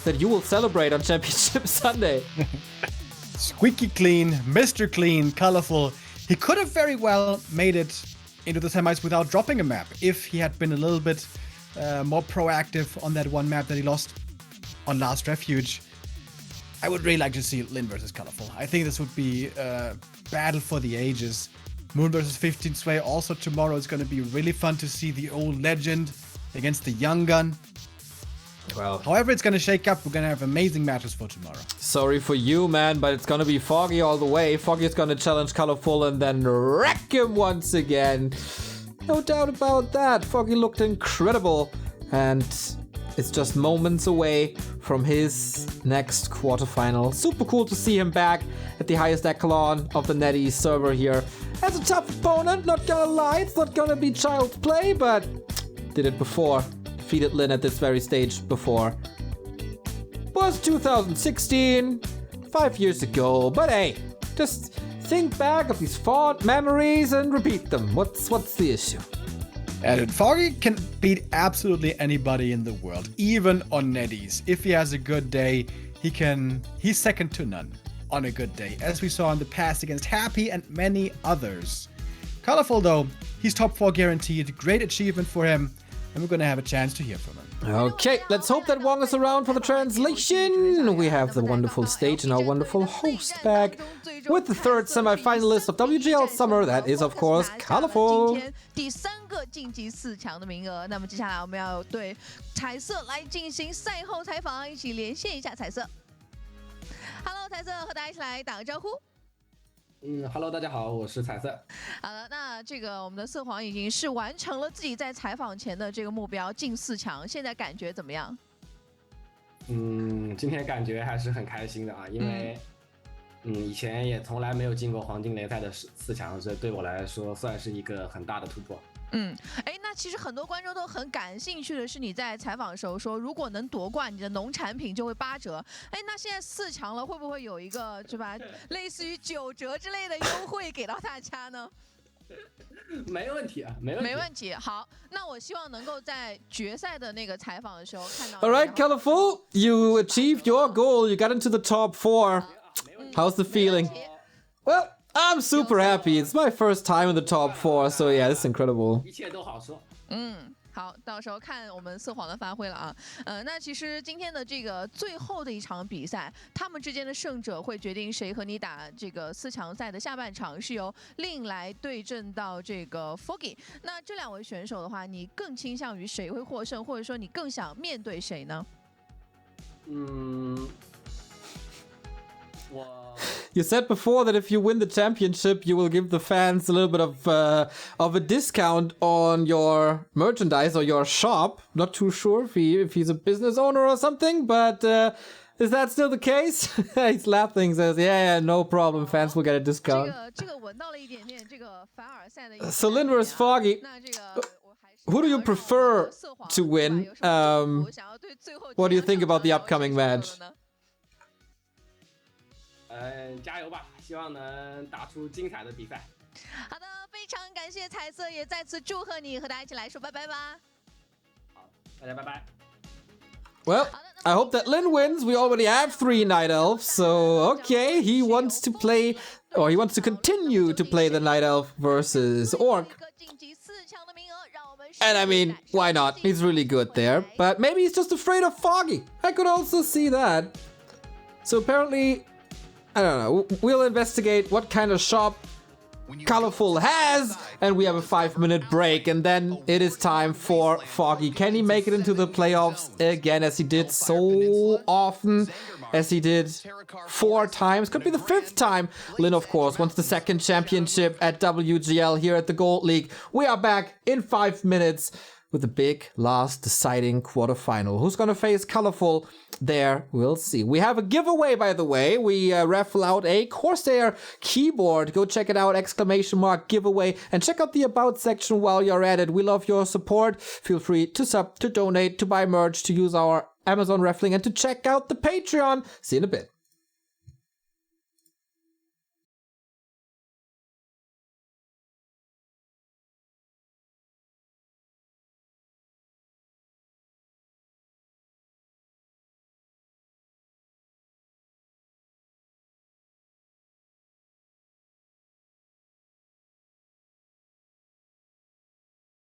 that you will celebrate on Championship Sunday. Squeaky clean, Mr. Clean, Colorful. He could have very well made it into the semis without dropping a map if he had been a little bit more proactive on that one map that he lost on Last Refuge. I would really like to see Lin versus Colorful. I think this would be a battle for the ages. Moon versus 15 Sway also tomorrow. It's going to be really fun to see the old legend against the young gun. Well, however it's going to shake up, we're going to have amazing matches for tomorrow. Sorry for you, man, but it's going to be Foggy all the way. Foggy is going to challenge Colorful and then wreck him once again. No doubt about that. Foggy looked incredible, and it's just moments away from his next quarterfinal. Super cool to see him back at the highest echelon of the NetEase server here. As a tough opponent, not gonna lie, it's not gonna be child's play, but did it before. Defeated Lin at this very stage before. Was 2016, 5 years ago, but hey, just think back of these fond memories and repeat them. What's the issue? And Foggy can beat absolutely anybody in the world, even on NetEase. If he has a good day, he's second to none on a good day, as we saw in the past against Happy and many others. Colorful though, he's top 4 guaranteed, great achievement for him, and we're gonna have a chance to hear from him. Okay, let's hope that Wong is around for the translation. We have the wonderful stage and our wonderful host back with the third semi-finalist of WGL Summer. That is, of course, Colorful. 第3个晋级4强的名额。那么接下来我们要对彩色来进行赛后采访，一起连线一下彩色。Hello， 彩色，和大家一起来打个招呼。Hello， 大家好，我是彩色。好的，那这个我们的色皇已经是完成了自己在采访前的这个目标，进4强，现在感觉怎么样？今天感觉还是很开心的啊，因为以前也从来没有进过黄金联赛的4强，所以对我来说算是一个很大的突破。那其实很多观众都很感兴趣的是，你在采访的时候说，如果能夺冠，你的农产品就会8折。那现在4强了，会不会有一个是吧，类似于9折之类的优惠给到大家呢？没问题啊，没问题。好，那我希望能够在决赛的那个采访的时候看到。All right, Colorful, you achieved your goal. You got into the top 4. How's the feeling? Well, I'm super happy. It's my first time in the top 4, so yeah, it's incredible. 一切都好说。好，到时候看我们色皇的发挥了啊。那其实今天的这个最后的一场比赛，他们之间的胜者会决定谁和你打这个4强赛的下半场，是由Lin来对阵到这个 Foggy。那这2位选手的话，你更倾向于谁会获胜，或者说你更想面对谁呢？You said before that if you win the championship, you will give the fans a little bit of a discount on your merchandise or your shop. Not too sure if he's a business owner or something, but is that still the case? He's laughing, says, yeah, no problem, fans will get a discount. So Lin vs Foggy. who do you prefer to win? What do you think about the upcoming match? 加油吧，希望能打出精彩的比赛。好的，非常感谢彩色，也再次祝贺你，和大家一起来说拜拜吧。好，大家拜拜。Well, I hope that Lin wins. We already have 3 Night Elves, so okay, he wants to play, or he wants to continue to play the Night Elf versus Orc. And I mean, why not? He's really good there, but maybe he's just afraid of Foggy. I could also see that. So apparently, I don't know, we'll investigate what kind of shop Colorful has, and we have a 5-minute break, and then it is time for Foggy. Can he make it into the playoffs again, as he did so often, as he did 4 times? Could be the 5th time. Lin, of course, wants the 2nd championship at WGL here at the Gold League. We are back in 5 minutes with the big last deciding quarterfinal. Who's gonna face Colorful there? We'll see. We have a giveaway, by the way. We raffle out a CORSAIR keyboard. Go check it out, !giveaway, and check out the About section while you're at it. We love your support. Feel free to sub, to donate, to buy merch, to use our Amazon raffling, and to check out the Patreon. See you in a bit.